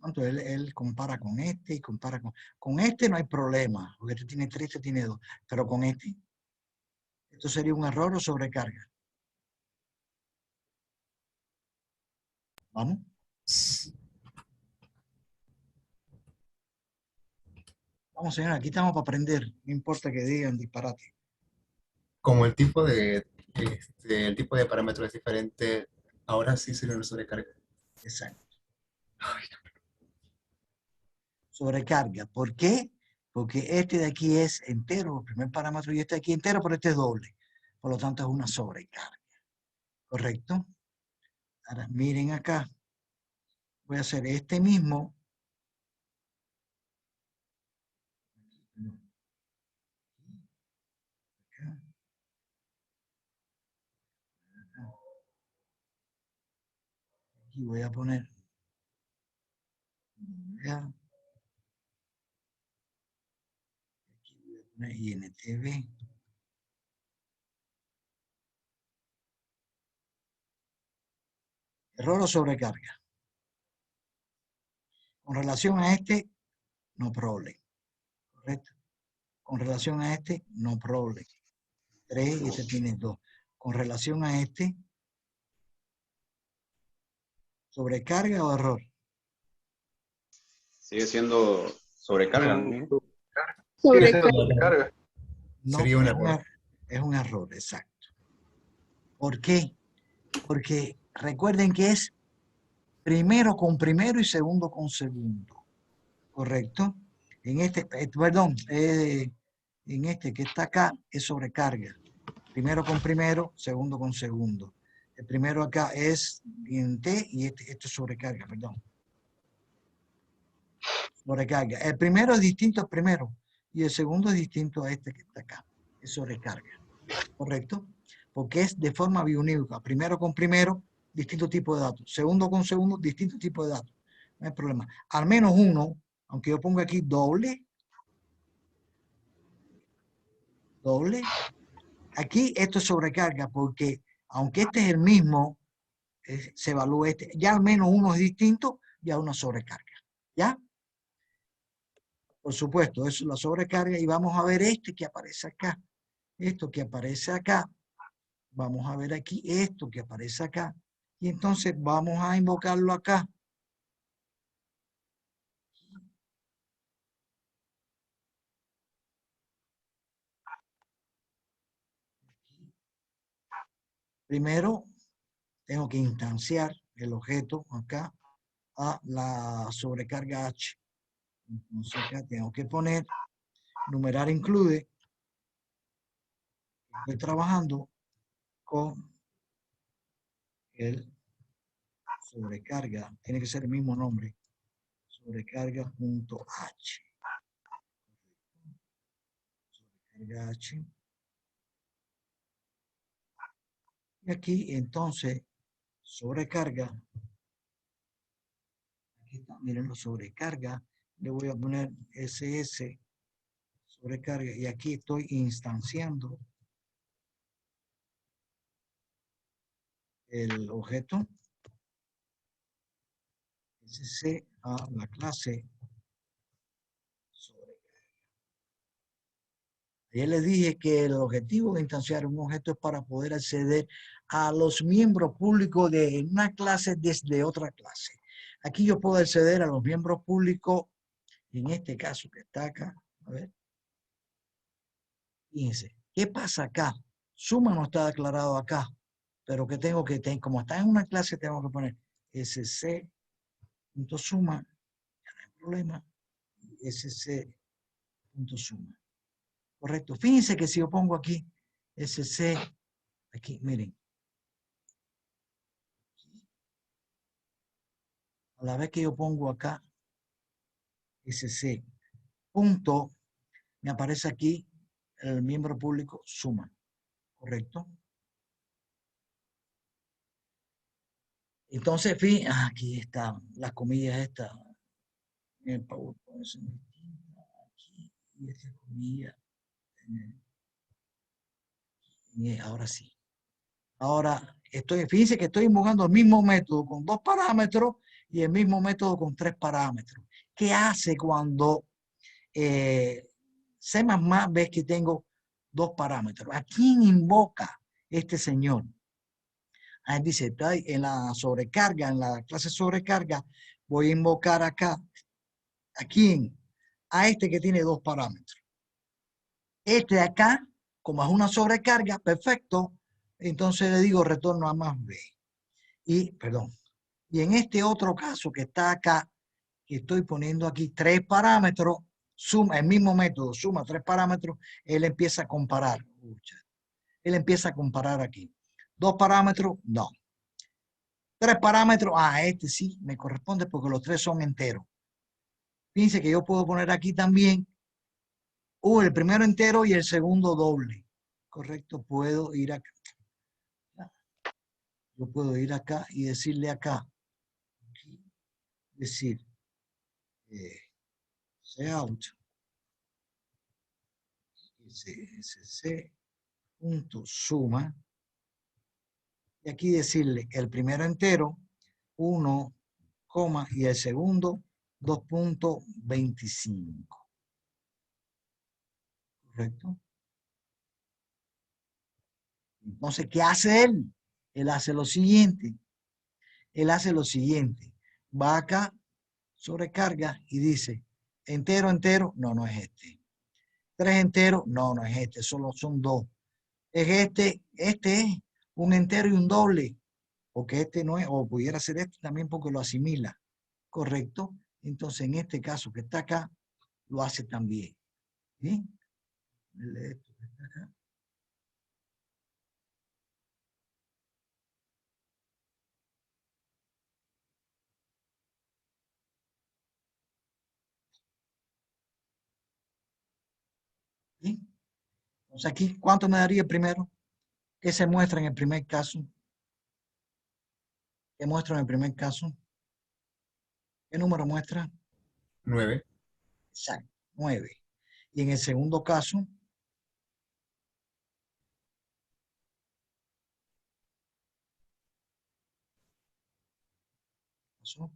Por tanto, él compara con este y compara con este no hay problema, porque este tiene 3, este tiene 2, pero con este, esto sería un error o sobrecarga. ¿Vamos? Vamos, señor, aquí estamos para aprender, no importa que digan disparate. Como el tipo de parámetro es diferente, ahora sí sería una sobrecarga. Exacto. Sobrecarga. ¿Por qué? Porque este de aquí es entero, el primer parámetro, y este de aquí entero, pero este es doble. Por lo tanto, es una sobrecarga. ¿Correcto? Ahora, miren acá. Voy a hacer este mismo. Aquí voy a poner. Ya. Aquí voy a poner INTV. Error o sobrecarga. Con relación a este, no problem. ¿Correcto? Con relación a este, no problem. 3 y este tiene 2. Con relación a este, sobrecarga o error. Sigue siendo sobrecarga, ¿no? Sigue siendo Sobrecarga. sobrecarga. No, Sería un error. Es un error, exacto. ¿Por qué? Porque recuerden que es primero con primero y segundo con segundo. ¿Correcto? En este, perdón, en este que está acá es sobrecarga. Primero con primero, segundo con segundo. El primero acá es en T y esto es sobrecarga, perdón. Sobrecarga. El primero es distinto al primero y el segundo es distinto a este que está acá. Es sobrecarga. ¿Correcto? Porque es de forma biunívoca. Primero con primero, distinto tipo de datos. Segundo con segundo, distinto tipo de datos. No hay problema. Al menos uno, aunque yo ponga aquí doble, aquí esto es sobrecarga porque aunque este es el mismo, se evalúa este. Ya al menos uno es distinto, ya una sobrecarga. ¿Ya? Por supuesto, eso es la sobrecarga y vamos a ver este que aparece acá. Esto que aparece acá. Vamos a ver aquí esto que aparece acá. Y entonces vamos a invocarlo acá. Primero, tengo que instanciar el objeto acá a la sobrecarga H. Entonces acá tengo que poner numerar include. Estoy trabajando con el sobrecarga. Tiene que ser el mismo nombre. Sobrecarga.h. Sobrecarga H. Y aquí entonces sobrecarga. Aquí está, miren, sobrecarga. Le voy a poner SS sobrecarga y aquí estoy instanciando el objeto SC a la clase sobrecarga. Ayer les dije que el objetivo de instanciar un objeto es para poder acceder a los miembros públicos de una clase desde otra clase. Aquí yo puedo acceder a los miembros públicos, en este caso que está acá. A ver. Fíjense, ¿qué pasa acá? Suma no está declarado acá, pero que tengo que tener, como está en una clase, tengo que poner sc.suma, ya no hay problema, sc.suma. Correcto. Fíjense que si yo pongo aquí sc, aquí, miren. A la vez que yo pongo acá SC punto, me aparece aquí el miembro público suma, ¿correcto? Entonces, aquí está las comillas estas. En el PowerPoint son distintas aquí y esta comilla. Ahora sí. Ahora, fíjense que estoy invocando el mismo método con 2 parámetros y el mismo método con 3 parámetros. ¿Qué hace cuando C++ ves que tengo 2 parámetros? ¿A quién invoca este señor? Ahí dice, en la sobrecarga, en la clase sobrecarga, voy a invocar acá, ¿a quién? A este que tiene 2 parámetros. Este de acá, como es una sobrecarga, perfecto, entonces le digo retorno a más B. Y en este otro caso que está acá, que estoy poniendo aquí 3 parámetros, suma, el mismo método, suma 3 parámetros, él empieza a comparar. Él empieza a comparar aquí. 2 parámetros, no. 3 parámetros, este sí me corresponde porque los 3 son enteros. Fíjense que yo puedo poner aquí también el primero entero y el segundo doble. Correcto, puedo ir acá. Yo puedo ir acá y decirle acá, decir, cout, sc punto suma, y aquí decirle el primero entero, 1, y el segundo, 2.25. ¿Correcto? Entonces, ¿qué hace él? Él hace lo siguiente. Va acá, sobrecarga y dice, entero, entero, no es este. 3 enteros, no es este, solo son 2. Es este es un entero y un doble, porque este no es, o pudiera ser este también porque lo asimila. ¿Correcto? Entonces, en este caso que está acá, lo hace también. ¿Sí? Esto que está acá. ¿Sí? Entonces aquí, ¿cuánto me daría el primero? ¿Qué se muestra en el primer caso? ¿Qué muestra en el primer caso? ¿Qué número muestra? 9. Exacto, 9. Y en el segundo caso, ¿pasó?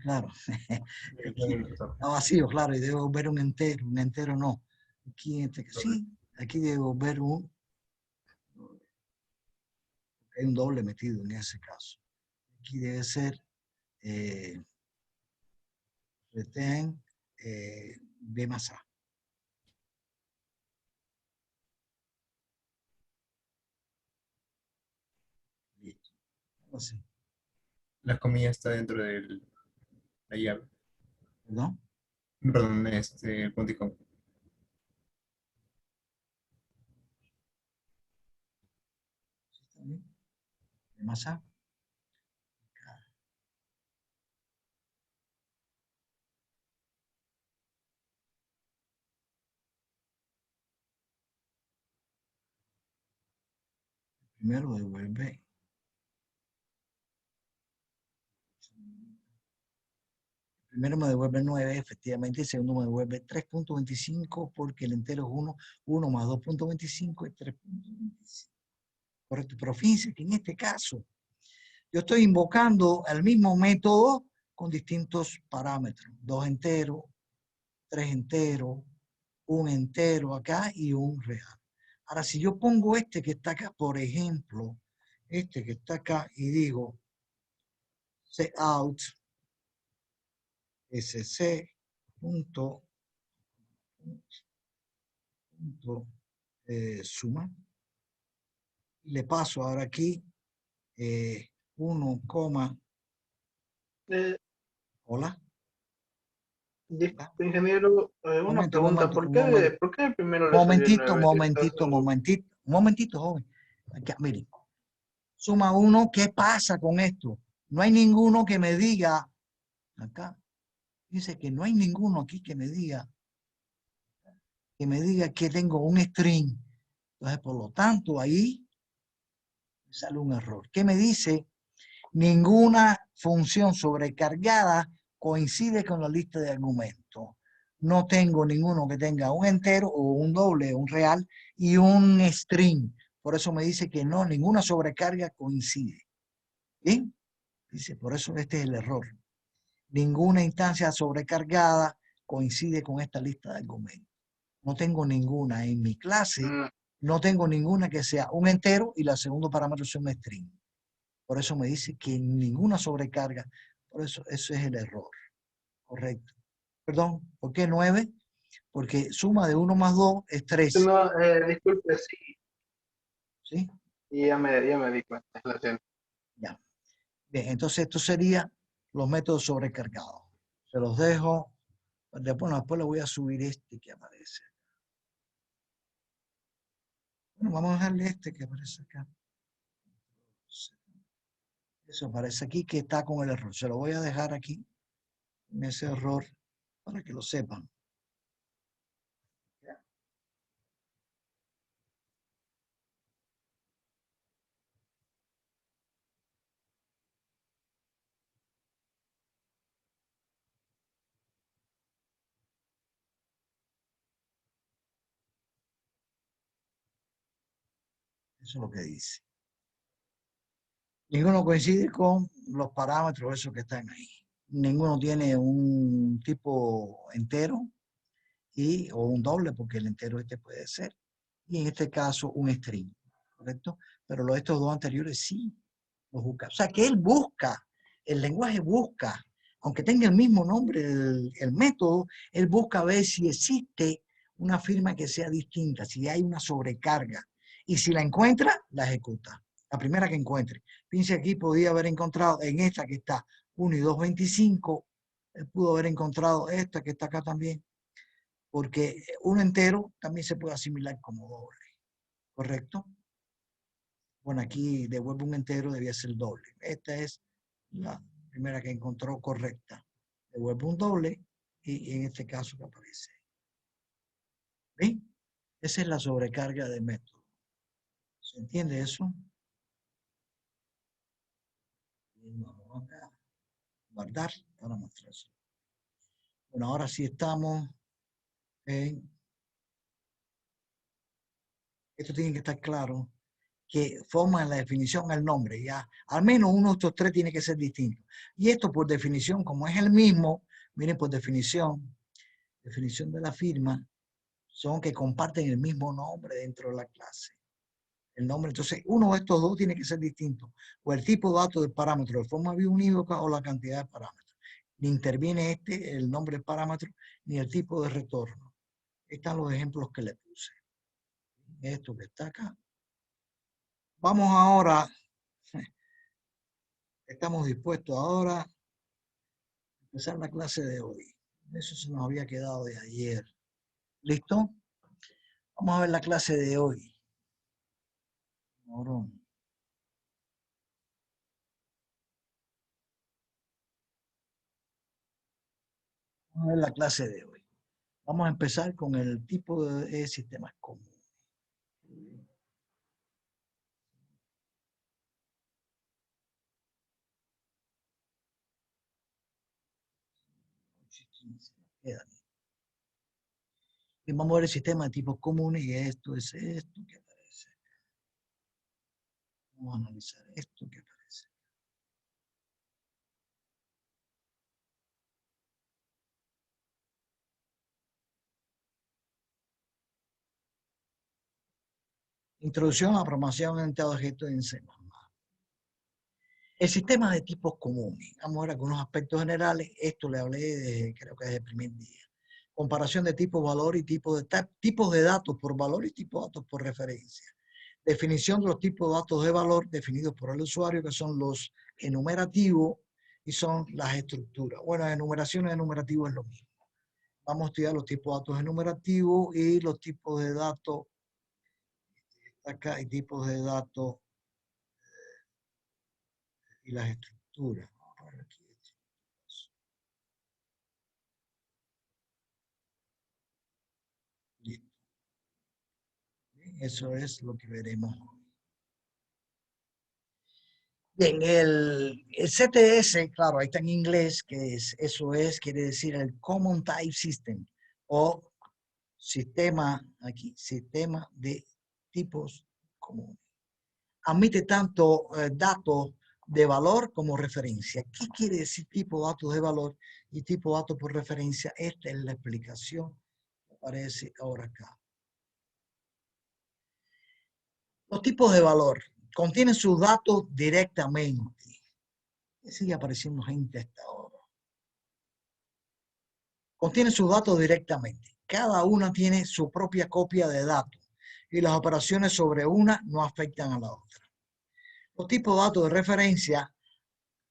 Claro. Aquí está vacío, claro, y debo ver un entero no. Aquí, sí, aquí debo ver hay un doble metido en ese caso. Aquí debe ser retén B más A. Listo. Así. La comilla está dentro de la llave. ¿Perdón? Perdón, el punticón. ¿Está bien? B más A. Primero devuelve. Primero me devuelve 9, efectivamente, y segundo me devuelve 3.25 porque el entero es 1, 1 más 2.25 es 3.25. Correcto, pero fíjense que en este caso yo estoy invocando el mismo método con distintos parámetros. 2 enteros, 3 enteros, un entero acá y un real. Ahora, si yo pongo este que está acá, por ejemplo, este que está acá y digo cout sc punto, suma, le paso ahora aquí 1, Eh, hola, disculpe, ingeniero, una momento, pregunta. ¿Por qué primero le salió el 9? Si está solo... un momentito, joven. Acá, miren, suma 1, ¿qué pasa con esto? No hay ninguno que me diga, acá, dice que no hay ninguno aquí que me diga que tengo un string. Entonces, por lo tanto, ahí me sale un error. ¿Qué me dice? Ninguna función sobrecargada coincide con la lista de argumentos. No tengo ninguno que tenga un entero o un doble, un real y un string. Por eso me dice que no, ninguna sobrecarga coincide. ¿Bien? Dice, por eso este es el error. Ninguna instancia sobrecargada coincide con esta lista de argumentos. No tengo ninguna en mi clase, Mm, no tengo ninguna que sea un entero y la segundo parámetro sea un string. Por eso me dice que ninguna sobrecarga. Por eso, ese es el error. Correcto. Perdón, ¿por qué 9? Porque suma de 1 más 2 es 3. no, disculpe, sí, ¿Sí? y ya me di cuenta. Lo siento. Ya. Bien, entonces esto sería los métodos sobrecargados. Se los dejo. Después le voy a subir este que aparece. Bueno, vamos a dejarle este que aparece acá. Eso aparece aquí que está con el error. Se lo voy a dejar aquí, en ese error, para que lo sepan. Eso es lo que dice. Ninguno coincide con los parámetros esos que están ahí. Ninguno tiene un tipo entero o un doble, porque el entero este puede ser. Y en este caso un string, ¿correcto? Pero estos dos anteriores sí los busca. O sea que él busca, el lenguaje busca, aunque tenga el mismo nombre el método, él busca ver si existe una firma que sea distinta, si hay una sobrecarga. Y si la encuentra, la ejecuta. La primera que encuentre. Piense aquí, podía haber encontrado en esta que está 1 y 225, él pudo haber encontrado esta que está acá también, porque un entero también se puede asimilar como doble, ¿correcto? Bueno, aquí devuelve un entero, debía ser doble. Esta es la primera que encontró correcta. Devuelve un doble y en este caso que aparece. ¿Ven? Esa es la sobrecarga de método. ¿Se entiende eso? Vamos a guardar para mostrarse. Bueno, ahora sí estamos en... Esto tiene que estar claro, que forman la definición el nombre, ya. Al menos uno de estos tres tiene que ser distinto. Y esto por definición, como es el mismo, miren, por definición de la firma, son que comparten el mismo nombre dentro de la clase. El nombre, entonces, uno de estos dos tiene que ser distinto. O el tipo de dato del parámetro de forma biunívoca o la cantidad de parámetros. Ni interviene el nombre del parámetro, ni el tipo de retorno. Están los ejemplos que le puse. Esto que está acá. Vamos ahora, estamos dispuestos ahora a empezar la clase de hoy. Eso se nos había quedado de ayer. ¿Listo? Vamos a ver la clase de hoy. Morón. Vamos a ver la clase de hoy. Vamos a empezar con el tipo de sistemas comunes. Y vamos a ver el sistema de tipos comunes y esto es esto que aparece. Vamos a analizar esto que aparece. Introducción a la programación orientada a objetos en C++. El sistema de tipos comunes. Vamos a ver algunos aspectos generales. Esto le hablé desde, creo que desde el primer día. Comparación de tipos valor y tipos de datos por valor y tipos de datos por referencia. Definición de los tipos de datos de valor definidos por el usuario, que son los enumerativos y son las estructuras. Bueno, enumeración y enumerativo es lo mismo. Vamos a estudiar los tipos de datos enumerativos y los tipos de datos. Acá hay tipos de datos y las estructuras. Vamos a ver aquí. Listo. Eso es lo que veremos. Bien, el CTS, claro, ahí está en inglés, que es, eso es, quiere decir el Common Type System o sistema, aquí, sistema de tipos comunes. Admite tanto datos de valor como referencia. ¿Qué quiere decir tipo de datos de valor y tipo de datos por referencia? Esta es la explicación que aparece ahora acá. Los tipos de valor contienen sus datos directamente. Sigue apareciendo gente hasta ahora. Contienen sus datos directamente. Cada una tiene su propia copia de datos y las operaciones sobre una no afectan a la otra. Los tipos de datos de referencia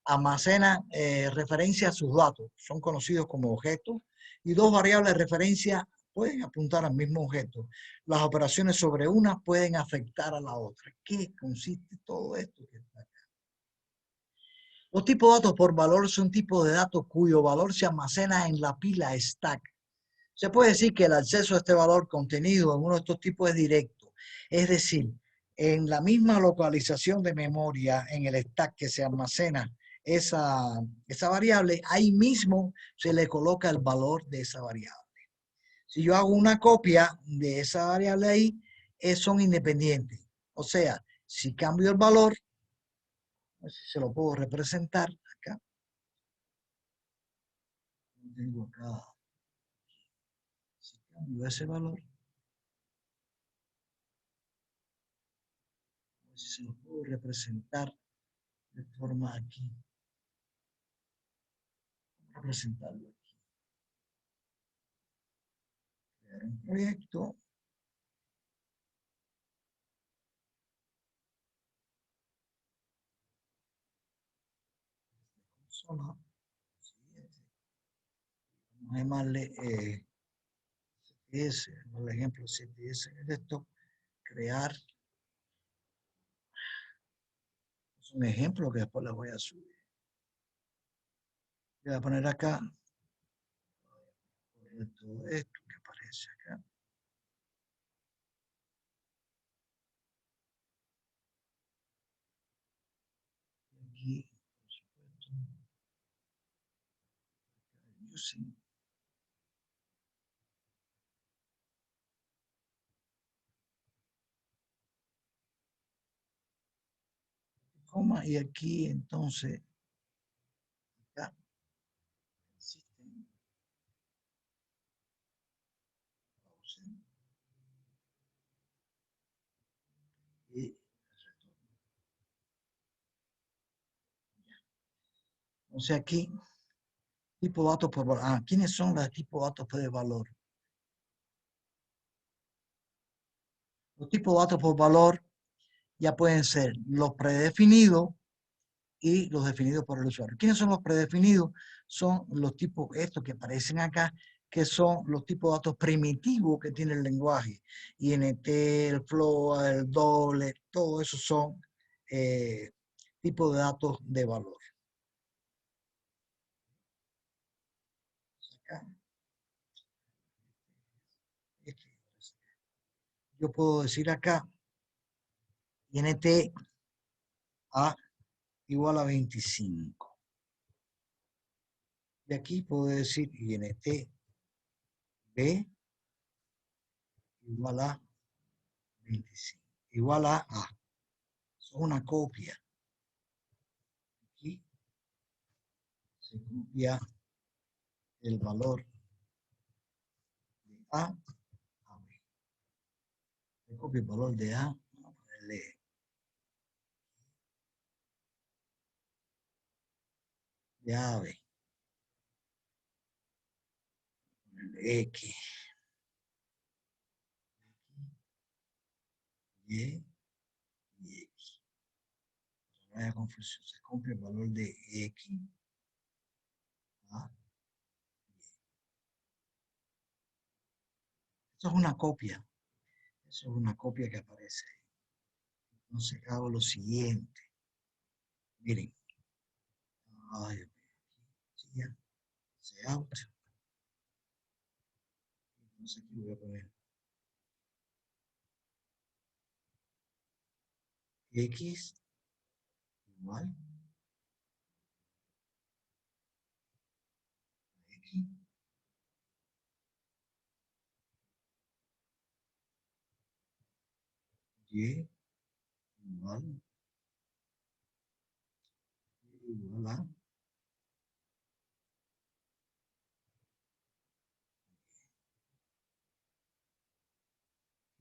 almacenan referencia a sus datos. Son conocidos como objetos y dos variables de referencia pueden apuntar al mismo objeto. Las operaciones sobre una pueden afectar a la otra. ¿Qué consiste todo esto que está acá? Los tipos de datos por valor son tipos de datos cuyo valor se almacena en la pila stack. Se puede decir que el acceso a este valor contenido en uno de estos tipos es directo. Es decir, en la misma localización de memoria en el stack que se almacena esa variable, ahí mismo se le coloca el valor de esa variable. Si yo hago una copia de esa variable ahí, son independientes. O sea, si cambio el valor, no sé si se lo puedo representar acá. Tengo acá. Si cambio ese valor, no sé si se lo puedo representar de forma aquí. Vamos a representarlo aquí. Crear un proyecto. Consola. Vamos a llamarle CTS, el ejemplo CTS es esto, crear. Es un ejemplo que después les voy a subir. Voy a poner acá todo esto que aparece acá. Aquí, por supuesto, using. Coma, y aquí entonces, acá, system. Y entonces aquí, tipo de datos por valor. ¿Quiénes son los tipos de datos de valor? Los tipos de datos por valor ya pueden ser los predefinidos y los definidos por el usuario. ¿Quiénes son los predefinidos? Son los tipos, estos que aparecen acá, que son los tipos de datos primitivos que tiene el lenguaje. INT, el float, el double, todo eso son tipos de datos de valor. Acá. Yo puedo decir acá, INT A igual a 25. Y aquí puedo decir INT B igual a 25. Igual a A. Eso es una copia. Aquí se copia el valor de A a B. Se copia el valor de A a B. L. Llave. X. Y. Y X. No haya confusión. Se cumple el valor de X. A. Eso es una copia. Eso es una copia que aparece. Entonces hago lo siguiente. Miren. Ay, sí, ya. Se out. Entonces aquí voy a poner X igual a X. Y igual a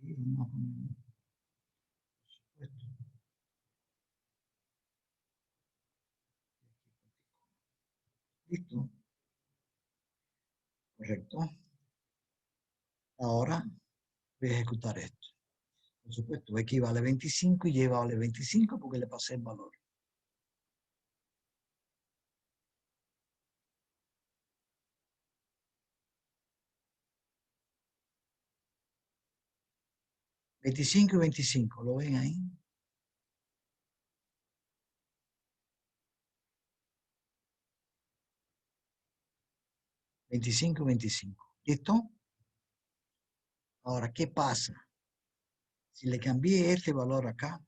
y vamos a poner, por supuesto, listo, correcto. Ahora voy a ejecutar esto. Por supuesto, X vale 25 y Y vale 25 porque le pasé el valor. ¿25 y 25? ¿Lo ven ahí? ¿25 y 25? ¿Listo? Ahora, ¿qué pasa? Si le cambié este valor acá,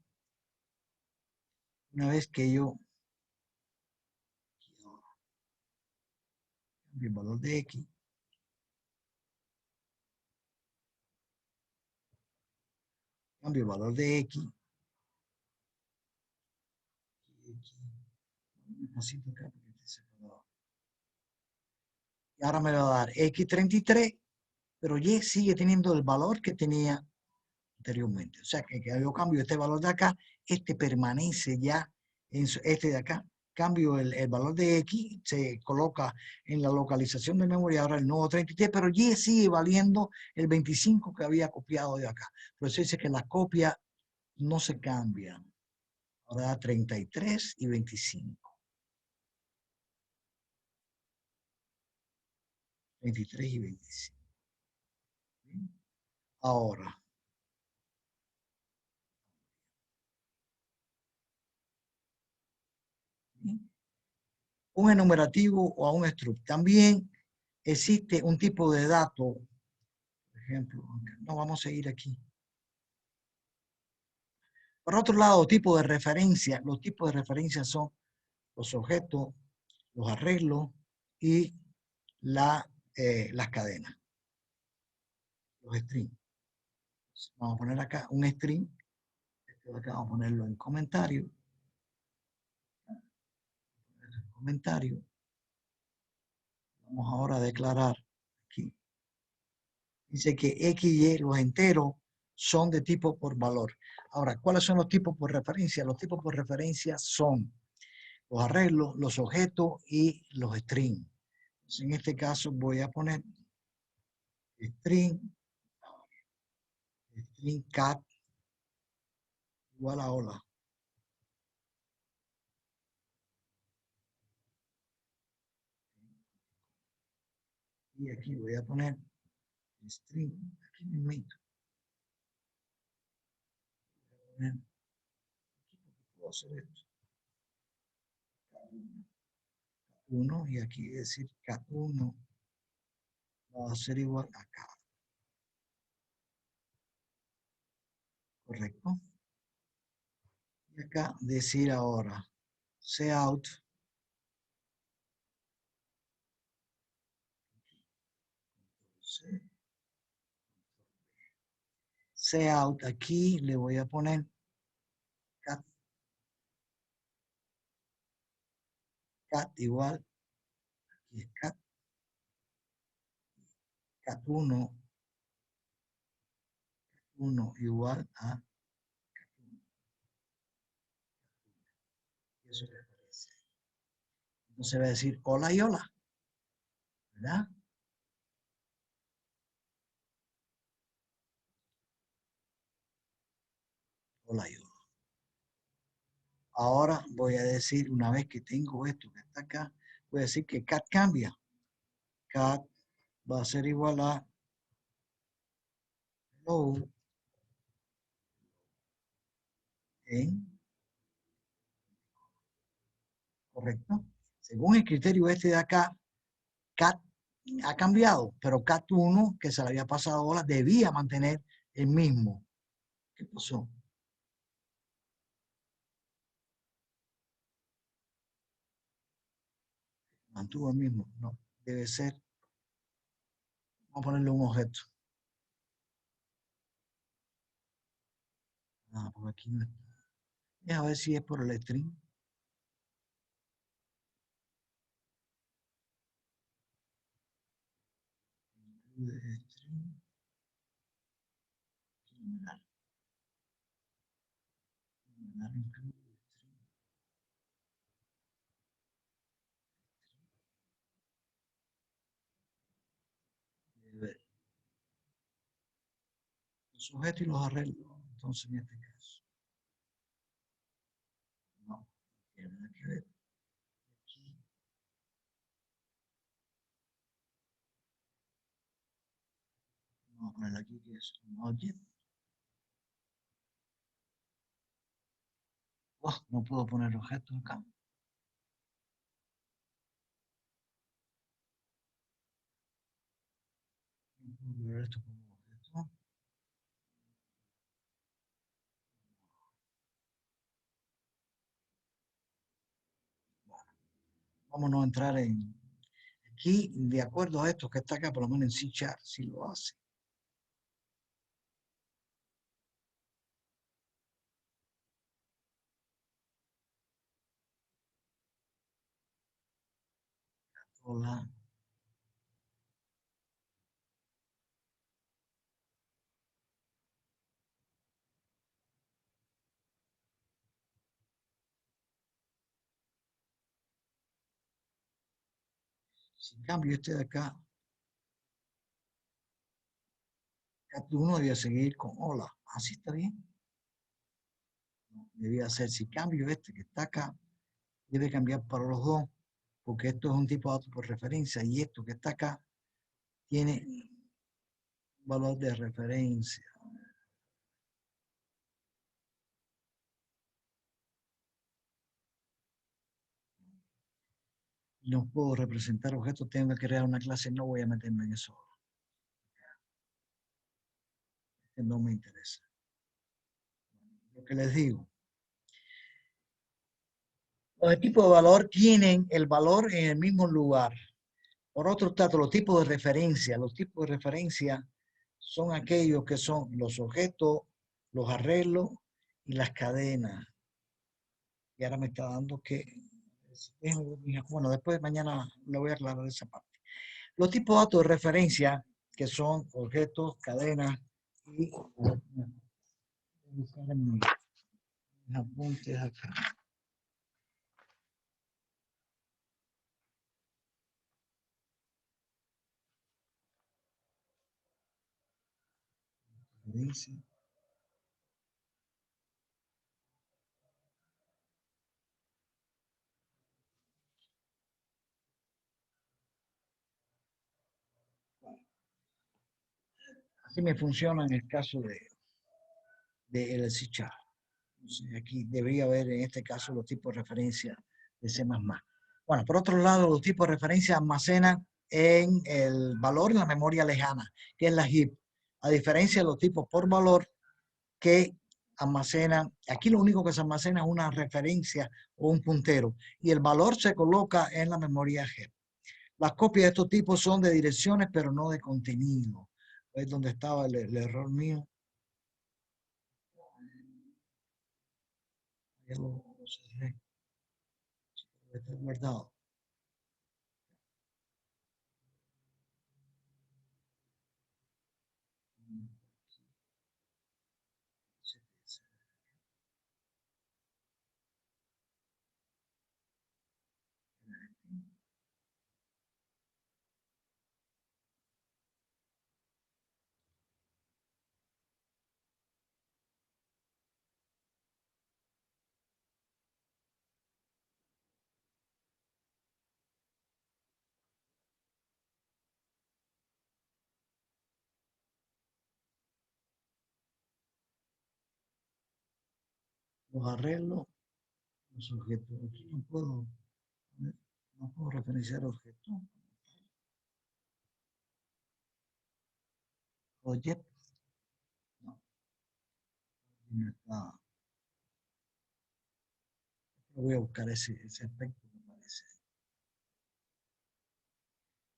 una vez que yo cambio el valor de X, cambio el valor de X, acá porque este separado. Y ahora me va a dar X33, pero Y sigue teniendo el valor que tenía anteriormente. O sea, que yo cambio este valor de acá, este permanece ya en este de acá. Cambio el valor de X, se coloca en la localización de memoria, ahora el nuevo 33, pero Y sigue valiendo el 25 que había copiado de acá. Por eso dice que las copias no se cambian. Ahora da 33 y 25. 23 y 25. Ahora, un enumerativo o a un struct. También existe un tipo de dato, por ejemplo, no vamos a seguir aquí. Por otro lado, tipo de referencia. Los tipos de referencia son los objetos, los arreglos y las cadenas, los strings. Vamos a poner acá un string. Este de acá vamos a ponerlo en comentario. Comentario. Vamos ahora a declarar aquí. Dice que X y Y, los enteros, son de tipo por valor. Ahora, ¿cuáles son los tipos por referencia? Los tipos por referencia son los arreglos, los objetos y los strings. Entonces, en este caso voy a poner string cat igual a hola. Y aquí voy a poner string, aquí me meto. Voy a poner, puedo hacer esto. Cat1 y aquí decir cat1 va a ser igual a cat. ¿Correcto? Y acá decir ahora cout cout aquí le voy a poner cat igual, aquí es cat1 igual a cat1. Eso les parece. Entonces va a decir hola y hola, ¿verdad? Hola y hola. Ahora voy a decir, una vez que tengo esto que está acá, voy a decir que cat cambia. Cat va a ser igual a hello en, ¿correcto? Según el criterio este de acá, cat ha cambiado, pero cat 1, que se le había pasado hola, debía mantener el mismo. ¿Qué pasó? Mantuvo el mismo. No, debe ser. Vamos a ponerle un objeto. Ah, por aquí no está. A ver si es por el string. String. Los sujetos y los arreglos. Entonces, en este caso, no tiene nada que ver. Aquí, vamos a poner aquí que es un object. Oh, no puedo poner objetos acá. No puedo poner esto como objeto. Bueno, vámonos a entrar en aquí, de acuerdo a esto que está acá, por lo menos en C# si lo hace. Hola. Si cambio este de acá, cat 1 debía seguir con hola. Así está bien. Debía ser, si cambio este que está acá, debe cambiar para los dos, porque esto es un tipo de dato por referencia y esto que está acá tiene un valor de referencia. No puedo representar objetos, tengo que crear una clase, no voy a meterme en eso. No me interesa. Lo que les digo, los tipos de valor tienen el valor en el mismo lugar. Por otro tanto, los tipos de referencia son aquellos que son los objetos, los arreglos y las cadenas. Y ahora me está dando que, bueno, después mañana le voy a aclarar esa parte. Los tipos de datos de referencia, que son objetos, cadenas y apuntes acá. Dice. Así me funciona en el caso de el C#. Entonces, aquí debería haber en este caso los tipos de referencia de C++. Bueno, por otro lado, los tipos de referencia almacenan en el valor en la memoria lejana, que es la heap, a diferencia de los tipos por valor que almacenan, aquí lo único que se almacena es una referencia o un puntero, y el valor se coloca en la memoria heap. Las copias de estos tipos son de direcciones, pero no de contenido. Es donde estaba el error mío. Ya lo cerré. Está guardado. los arreglos, los objetos. Aquí no puedo referenciar objetos. Project, no, no está. Voy a buscar ese aspecto, me parece.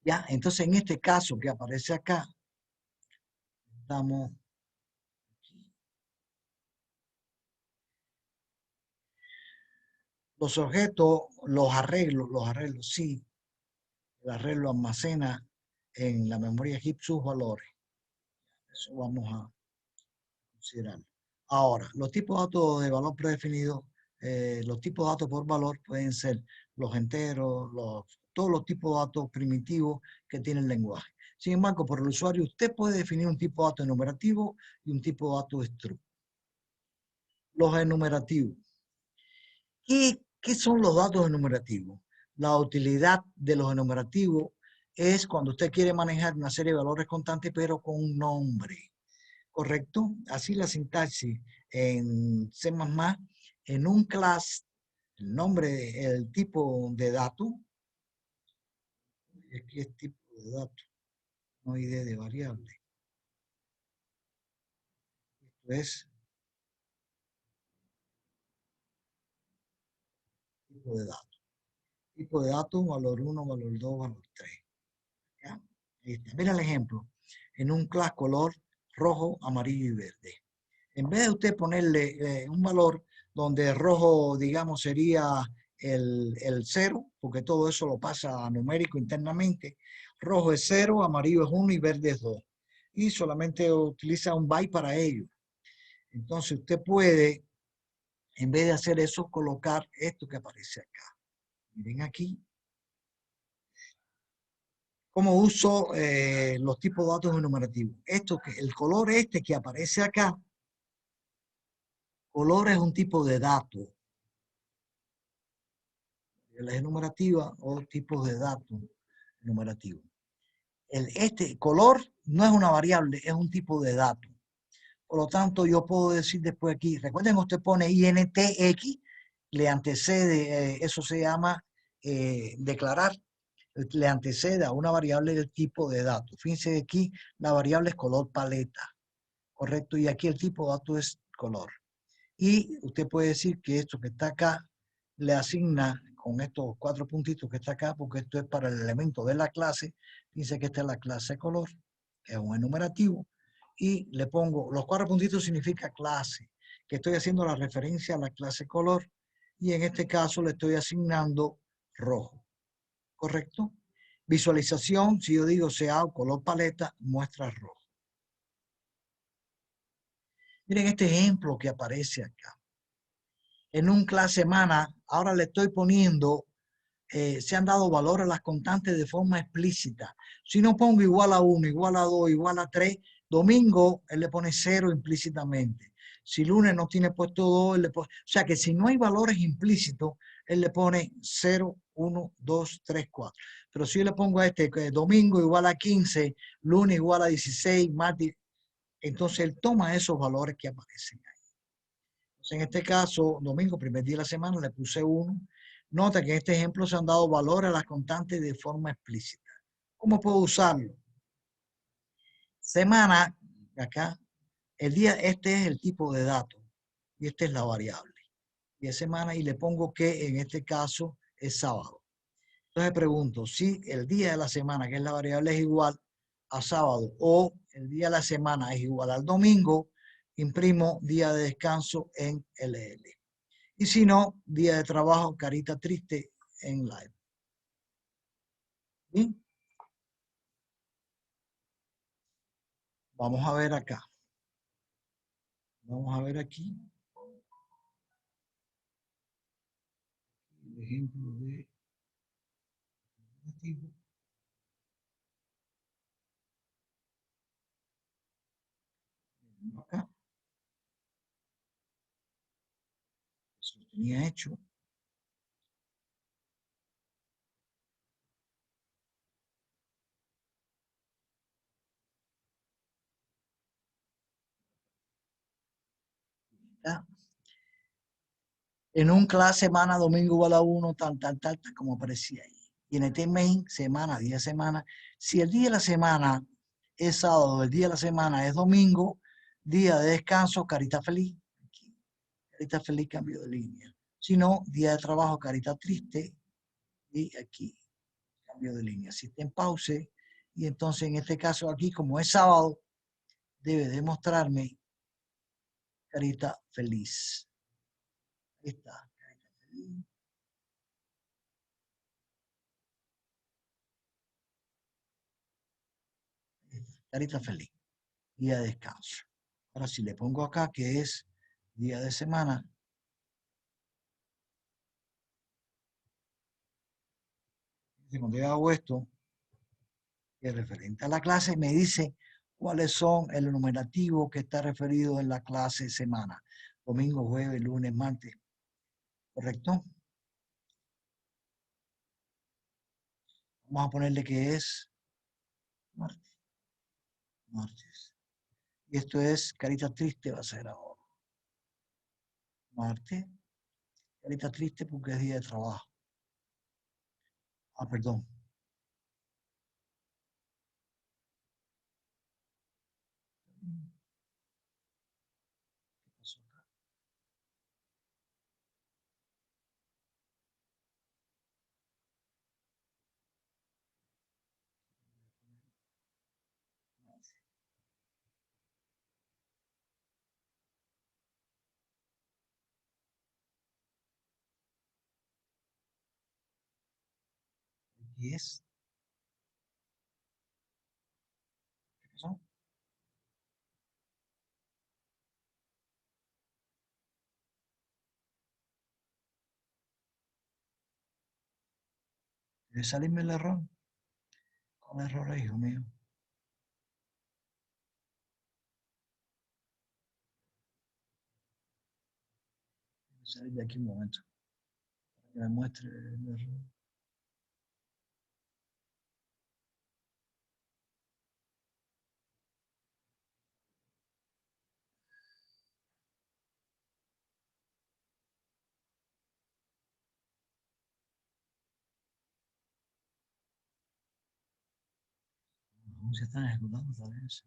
Ya, entonces en este caso que aparece acá, estamos aquí. Los objetos, los arreglos, sí. El arreglo almacena en la memoria heap sus valores. Eso vamos a considerar. Ahora, los tipos de datos de valor predefinido, los tipos de datos por valor pueden ser los enteros, todos los tipos de datos primitivos que tiene el lenguaje. Sin embargo, por el usuario, usted puede definir un tipo de dato enumerativo y un tipo de dato struct. Los enumerativos. ¿Qué son los datos enumerativos? La utilidad de los enumerativos es cuando usted quiere manejar una serie de valores constantes, pero con un nombre. ¿Correcto? Así la sintaxis en C++, en un class, el nombre, el tipo de dato, aquí es tipo de dato, no ID de variable. Esto es tipo de dato. Tipo de dato, valor 1, valor 2, valor 3. ¿Ya? Ahí está. Mira el ejemplo. En un class color rojo, amarillo y verde. En vez de usted ponerle un valor donde rojo, digamos, sería el 0, porque todo eso lo pasa a numérico internamente, rojo es 0, amarillo es 1 y verde es 2. Y solamente utiliza un byte para ello. Entonces usted puede, en vez de hacer eso, colocar esto que aparece acá. Miren aquí. ¿Cómo uso los tipos de datos enumerativos? El color este que aparece acá, color es un tipo de dato. La enumerativa o tipos de datos enumerativos. Este color no es una variable, es un tipo de dato. Por lo tanto, yo puedo decir después aquí, recuerden que usted pone INTX, le antecede, eso se llama declarar, le antecede a una variable del tipo de dato. Fíjense que aquí la variable es color paleta, ¿correcto? Y aquí el tipo de dato es color. Y usted puede decir que esto que está acá le asigna con estos 4 puntitos que está acá, porque esto es para el elemento de la clase. Dice que esta es la clase color, que es un enumerativo. Y le pongo, los 4 puntitos significa clase, que estoy haciendo la referencia a la clase color. Y en este caso le estoy asignando rojo. ¿Correcto? Visualización, si yo digo sea color paleta, muestra rojo. Miren este ejemplo que aparece acá. En un clase semana, ahora le estoy poniendo, se han dado valores a las constantes de forma explícita. Si no pongo igual a 1, igual a 2, igual a 3, domingo él le pone 0 implícitamente. Si lunes no tiene puesto 2, él le pone, o sea que si no hay valores implícitos, él le pone 0, 1, 2, 3, 4. Pero si yo le pongo a este, domingo igual a 15, lunes igual a 16, martes, entonces él toma esos valores que aparecen ahí. En este caso, domingo, primer día de la semana, le puse 1. Nota que en este ejemplo se han dado valores a las constantes de forma explícita. ¿Cómo puedo usarlo? Semana, acá, el día, este es el tipo de dato y esta es la variable. Y es semana y le pongo que en este caso es sábado. Entonces pregunto, si el día de la semana, que es la variable, es igual a sábado o el día de la semana es igual al domingo, imprimo día de descanso en LL. Y si no, día de trabajo, carita triste en live. ¿Bien? Vamos a ver acá. Vamos a ver aquí. El ejemplo de acá. Eso lo tenía hecho. ¿Ya? En un clase, semana, domingo igual a 1, tal, como aparecía ahí. Y en este main, semana, día de semana. Si el día de la semana es sábado, el día de la semana es domingo, día de descanso, carita feliz. Aquí. Carita feliz, cambio de línea. Si no, día de trabajo, carita triste. Y aquí, cambio de línea. Si está en pause, y entonces en este caso aquí, como es sábado, debe demostrarme carita feliz. Ahí está, carita feliz. Carita feliz. Día de descanso. Ahora si le pongo acá que es día de semana, cuando yo hago esto, que es referente a la clase, me dice cuáles son el enumerativo que está referido en la clase semana. Domingo, jueves, lunes, martes. ¿Correcto? Vamos a ponerle que es martes. Martes. Y esto es carita triste, va a ser ahora. Martes. Carita triste porque es día de trabajo. Ah, perdón. ¿Qué pasó acá? Aquí es. ¿Qué pasó? Debe salirme el error. ¿Cuál error es, hijo mío? Debe salir de aquí un momento. Para que me muestre el error. ¿Cómo se están ejecutando tareas?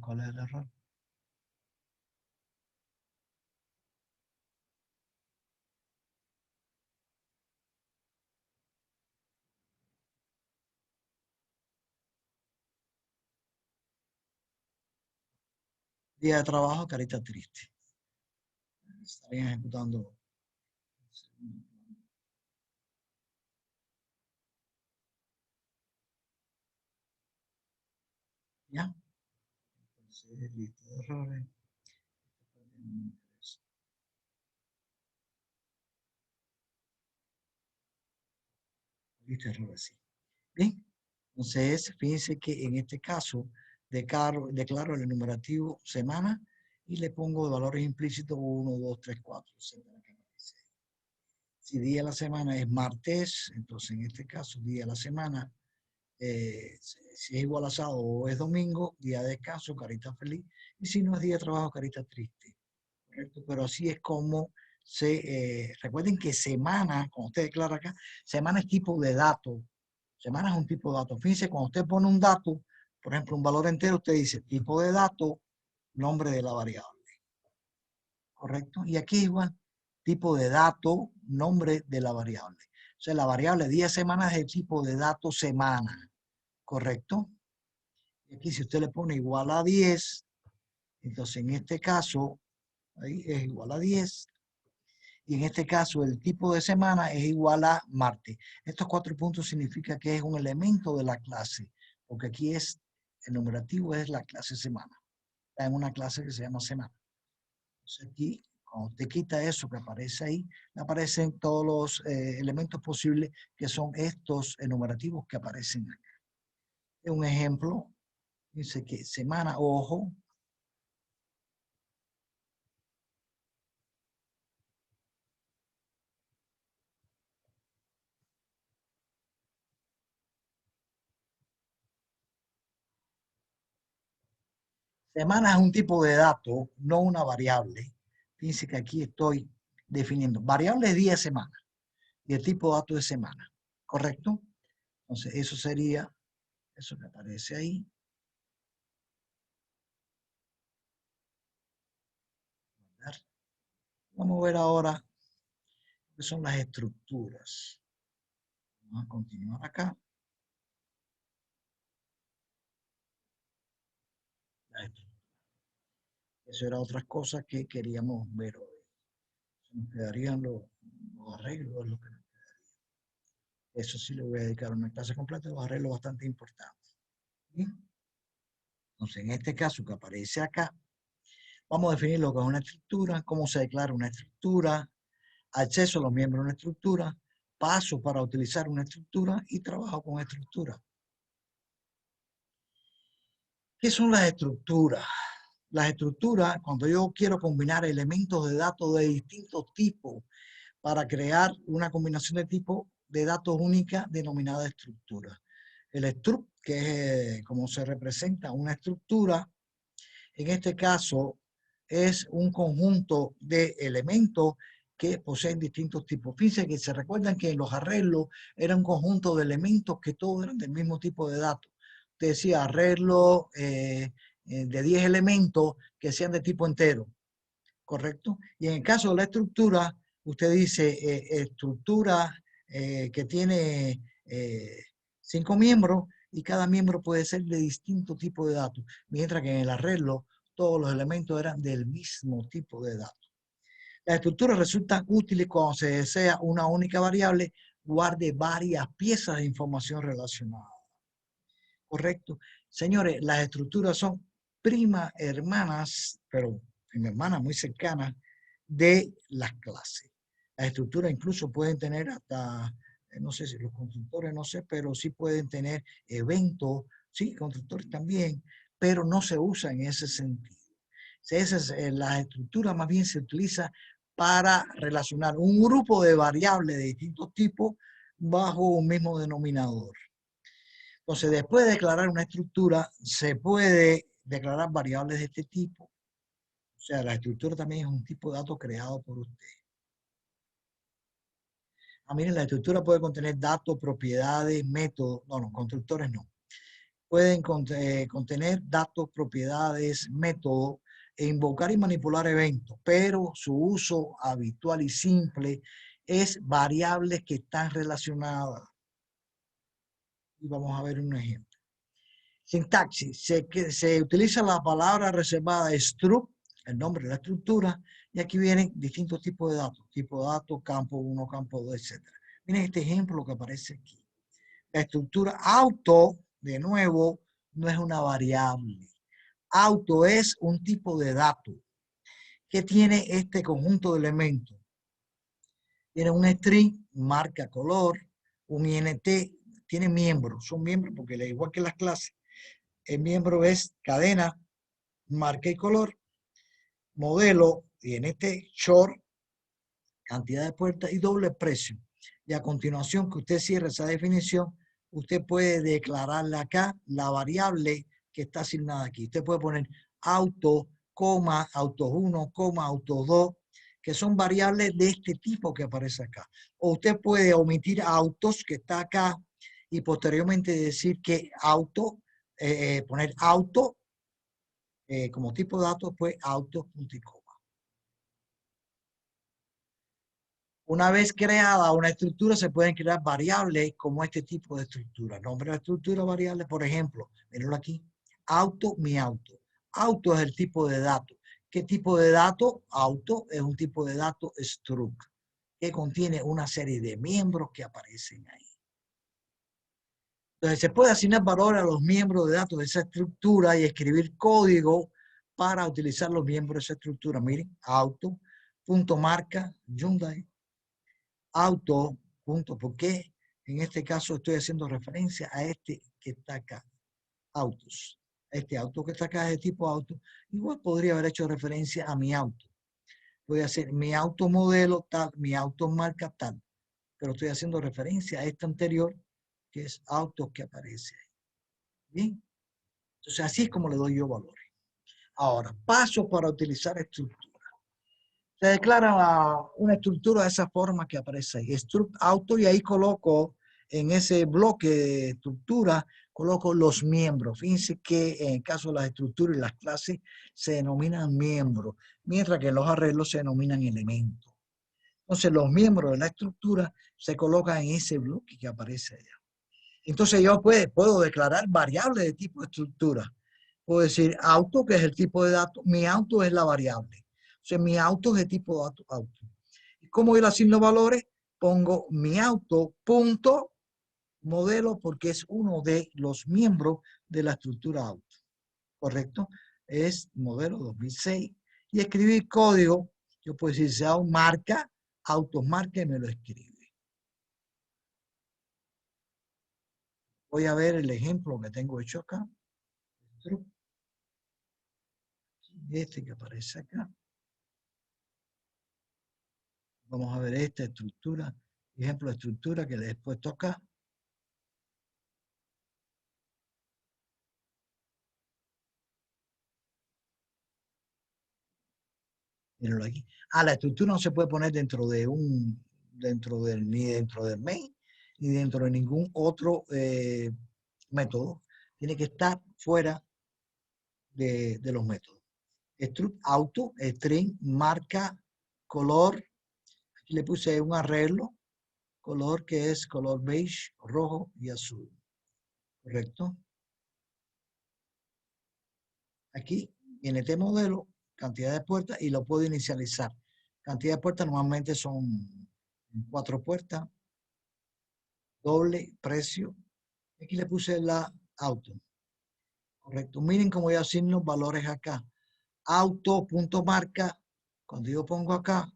¿Cuál es el error? Día de trabajo, carita triste. Estarían ejecutando. ¿Ya? Entonces, lista de errores. Lista de errores, sí. Bien. Entonces, fíjense que en este caso declaro el enumerativo semana y le pongo valores implícitos 1, 2, 3, 4, etc. Si día de la semana es martes, entonces en este caso, día de la semana, si es igual a sábado o es domingo, día de descanso, carita feliz. Y si no es día de trabajo, carita triste. ¿Correcto? Pero así es como recuerden que semana, como usted declara acá, semana es tipo de dato. Semana es un tipo de dato. Fíjense, cuando usted pone un dato, por ejemplo, un valor entero, usted dice tipo de dato, nombre de la variable. ¿Correcto? Y aquí igual, tipo de dato, nombre de la variable. O sea, la variable 10 semanas es el tipo de dato semana. ¿Correcto? Y aquí si usted le pone igual a 10, entonces en este caso, ahí es igual a 10. Y en este caso el tipo de semana es igual a martes. Estos 4 puntos significa que es un elemento de la clase, porque aquí es, el numerativo es la clase semana. Está en una clase que se llama semana. Entonces aquí Cuando usted quita eso que aparece ahí, le aparecen todos los elementos posibles que son estos enumerativos que aparecen acá. Un ejemplo, dice que semana, ojo, semana es un tipo de dato, no una variable. Dice que aquí estoy definiendo. Variable es día de semana y el tipo de dato es semana. ¿Correcto? Entonces, eso sería eso que aparece ahí. Vamos a ver ahora qué son las estructuras. Vamos a continuar acá. Eso era otra cosa que queríamos ver hoy. Nos quedarían los arreglos, lo que nos quedaría. Eso sí le voy a dedicar una clase completa, los arreglos bastante importantes. ¿Bien? Entonces, en este caso que aparece acá, vamos a definir lo que es una estructura, cómo se declara una estructura, acceso a los miembros de una estructura, pasos para utilizar una estructura y trabajo con estructura. ¿Qué son las estructuras? Las estructuras, cuando yo quiero combinar elementos de datos de distintos tipos para crear una combinación de tipos de datos única denominada estructura. El struct, que es como se representa una estructura, en este caso es un conjunto de elementos que poseen distintos tipos. Fíjense que se recuerdan que en los arreglos era un conjunto de elementos que todos eran del mismo tipo de datos. Usted decía arreglo de 10 elementos que sean de tipo entero, ¿correcto? Y en el caso de la estructura, usted dice estructura que tiene 5 miembros y cada miembro puede ser de distinto tipo de datos, mientras que en el arreglo todos los elementos eran del mismo tipo de datos. Las estructuras resultan útiles cuando se desea una única variable guarde varias piezas de información relacionadas. ¿Correcto? Señores, las estructuras son primas hermanas, pero primas hermanas muy cercanas de las clases. Las estructuras incluso pueden tener hasta, no sé si los constructores, no sé, pero sí pueden tener eventos, sí, constructores también, pero no se usa en ese sentido. La estructura más bien se utiliza para relacionar un grupo de variables de distintos tipos bajo un mismo denominador. Entonces, después de declarar una estructura, se puede declarar variables de este tipo. O sea, la estructura también es un tipo de dato creado por usted. Miren, la estructura puede contener datos, propiedades, métodos. No, los constructores no. Pueden contener datos, propiedades, métodos, e invocar y manipular eventos, pero su uso habitual y simple es variables que están relacionadas. Y vamos a ver un ejemplo. Sintaxis. Se utiliza la palabra reservada struct, el nombre de la estructura, y aquí vienen distintos tipos de datos. Tipo de datos, campo 1, campo 2, etc. Miren este ejemplo que aparece aquí. La estructura auto, de nuevo, no es una variable. Auto es un tipo de dato que tiene este conjunto de elementos. Tiene un string, marca, color, un int, tiene miembros. Son miembros porque igual que las clases, el miembro es cadena, marca y color, modelo, int, short, cantidad de puertas y doble precio. Y a continuación que usted cierre esa definición, usted puede declararle acá la variable que está asignada aquí. Usted puede poner auto, coma, autos 1, coma, autos 2, que son variables de este tipo que aparece acá. O usted puede omitir autos que está acá y posteriormente decir que auto, poner auto como tipo de datos, pues auto, punto y coma. Una vez creada una estructura, se pueden crear variables como este tipo de estructura. Nombre de la estructura variable, por ejemplo, mírenlo aquí, auto, mi auto. Auto es el tipo de dato. ¿Qué tipo de dato? Auto es un tipo de dato struct, que contiene una serie de miembros que aparecen ahí. Entonces, se puede asignar valores a los miembros de datos de esa estructura y escribir código para utilizar los miembros de esa estructura. Miren, auto, punto marca, Hyundai, auto, punto, ¿por qué? En este caso estoy haciendo referencia a este que está acá, autos. Este auto que está acá es de tipo auto. Igual podría haber hecho referencia a mi auto. Voy a hacer mi auto modelo tal, mi auto marca tal. Pero estoy haciendo referencia a este anterior, que es auto que aparece ahí. Bien. Entonces así es como le doy yo valores. Ahora, paso para utilizar estructura. Se declara una estructura de esa forma que aparece ahí. Struct auto, y ahí coloco en ese bloque de estructura, coloco los miembros. Fíjense que en el caso de las estructuras y las clases se denominan miembros, mientras que en los arreglos se denominan elementos. Entonces los miembros de la estructura se colocan en ese bloque que aparece allá. Entonces yo puedo declarar variables de tipo de estructura. Puedo decir auto, que es el tipo de dato. Mi auto es la variable. O sea, mi auto es de tipo dato auto. ¿Y cómo yo le asigno valores? Pongo mi auto punto modelo, porque es uno de los miembros de la estructura auto. ¿Correcto? Es modelo 2006. Y escribir código, yo puedo decir sea un marca, autos marca, y me lo escribe. Voy a ver el ejemplo que tengo hecho acá. Este que aparece acá. Vamos a ver esta estructura, ejemplo de estructura que les he puesto acá. Mírenlo aquí. La estructura no se puede poner dentro de ni dentro del main, ni dentro de ningún otro método. Tiene que estar fuera de los métodos. Struct auto, string, marca, color. Aquí le puse un arreglo, color que es color beige, rojo y azul. ¿Correcto? Aquí en este modelo, cantidad de puertas, y lo puedo inicializar. Cantidad de puertas normalmente son 4 puertas, doble, precio. Aquí le puse la auto. Correcto. Miren cómo yo asigno valores acá. Auto.marca, cuando yo pongo acá,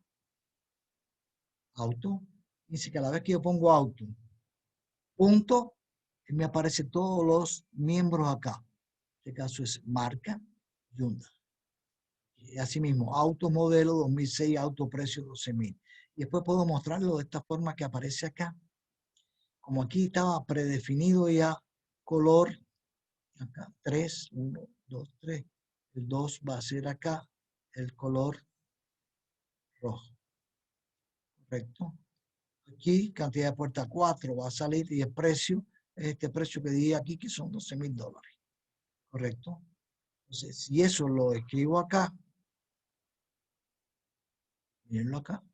auto, dice que a la vez que yo pongo auto, punto, me aparecen todos los miembros acá. En este caso es marca, Hyundai. Asimismo, auto modelo 2006, auto precio 12.000. Y después puedo mostrarlo de esta forma que aparece acá. Como aquí estaba predefinido ya color, acá 3, 1, 2, 3. El 2 va a ser acá el color rojo. Correcto. Aquí cantidad de puertas 4 va a salir, y el precio es este precio que di aquí, que son $12.000. Correcto. Entonces, si eso lo escribo acá, mírenlo acá.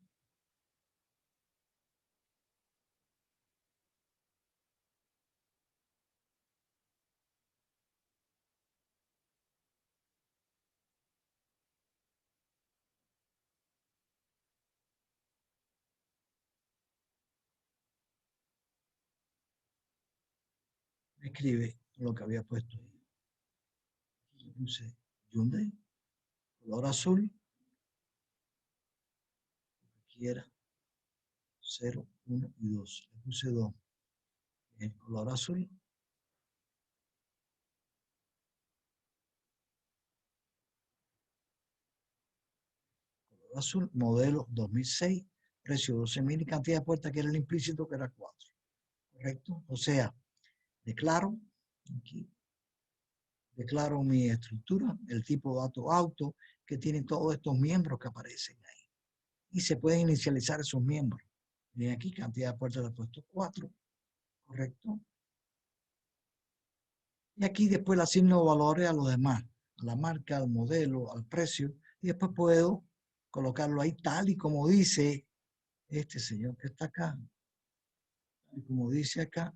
Escribe lo que había puesto ahí. Le puse Hyundai, color azul, aquí era 0, 1 y 2. Le puse 2. El color azul. Color azul, modelo 2006, precio 12.000 y cantidad de puertas que era el implícito, que era 4. ¿Correcto? O sea, declaro aquí. Declaro mi estructura, el tipo de dato auto, que tiene todos estos miembros que aparecen ahí. Y se pueden inicializar esos miembros. Miren aquí, cantidad de puertas le he puesto 4. ¿Correcto? Y aquí después le asigno valores a los demás, a la marca, al modelo, al precio. Y después puedo colocarlo ahí tal y como dice este señor que está acá. Tal y como dice acá.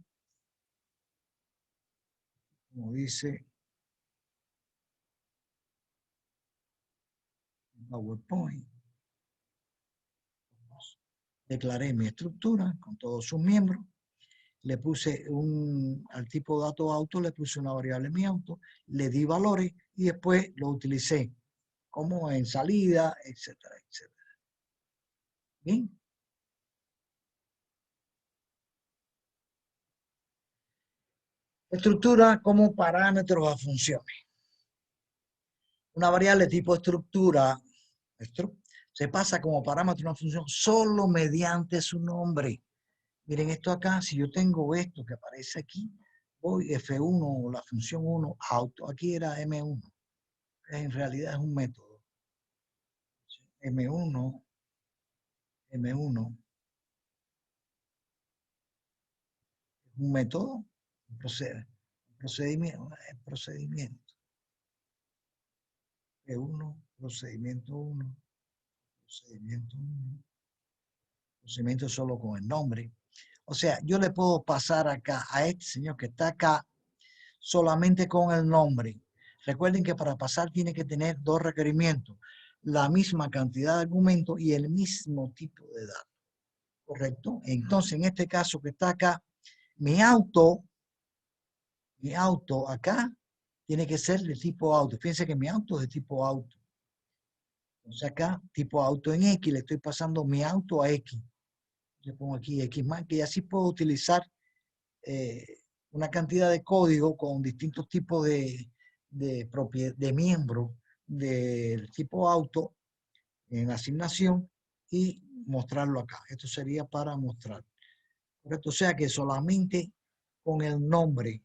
Como dice PowerPoint. Declaré mi estructura con todos sus miembros. Le puse al tipo de dato auto, le puse una variable mi auto, le di valores y después lo utilicé como en salida, etcétera, etcétera. Bien. Estructura como parámetros a funciones. Una variable tipo estructura se pasa como parámetro a una función solo mediante su nombre. Miren esto acá, si yo tengo esto que aparece aquí, voy F1 o la función 1 auto, aquí era M1, en realidad es un método. M1 es un método, un procedimiento. P1, procedimiento 1, procedimiento 1, procedimiento solo con el nombre. O sea, yo le puedo pasar acá a este señor que está acá solamente con el nombre. Recuerden que para pasar tiene que tener dos requerimientos, la misma cantidad de argumentos y el mismo tipo de datos. ¿Correcto? Entonces, en este caso que está acá, mi auto acá tiene que ser de tipo auto. Fíjense que mi auto es de tipo auto. Entonces acá, tipo auto en X, le estoy pasando mi auto a X. Le pongo aquí X más, y así puedo utilizar una cantidad de código con distintos tipos de miembros del tipo auto en asignación y mostrarlo acá. Esto sería para mostrar. ¿Correcto? O sea que solamente con el nombre,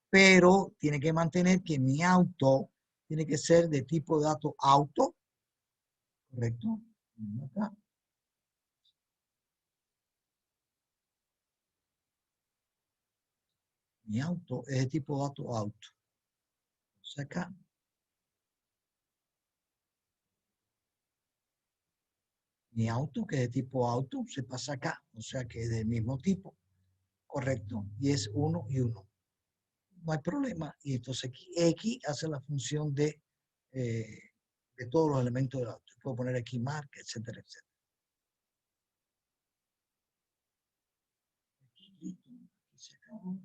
pero tiene que mantener que mi auto tiene que ser de tipo de dato auto. ¿Correcto? Acá. Mi auto es de tipo dato auto. O sea, acá. Mi auto, que es de tipo auto, se pasa acá. O sea que es del mismo tipo. Correcto. Y es 1 y 1. No hay problema. Y entonces X hace la función de todos los elementos del auto. Puedo poner aquí marca, etcétera, etcétera. Aquí se acabó.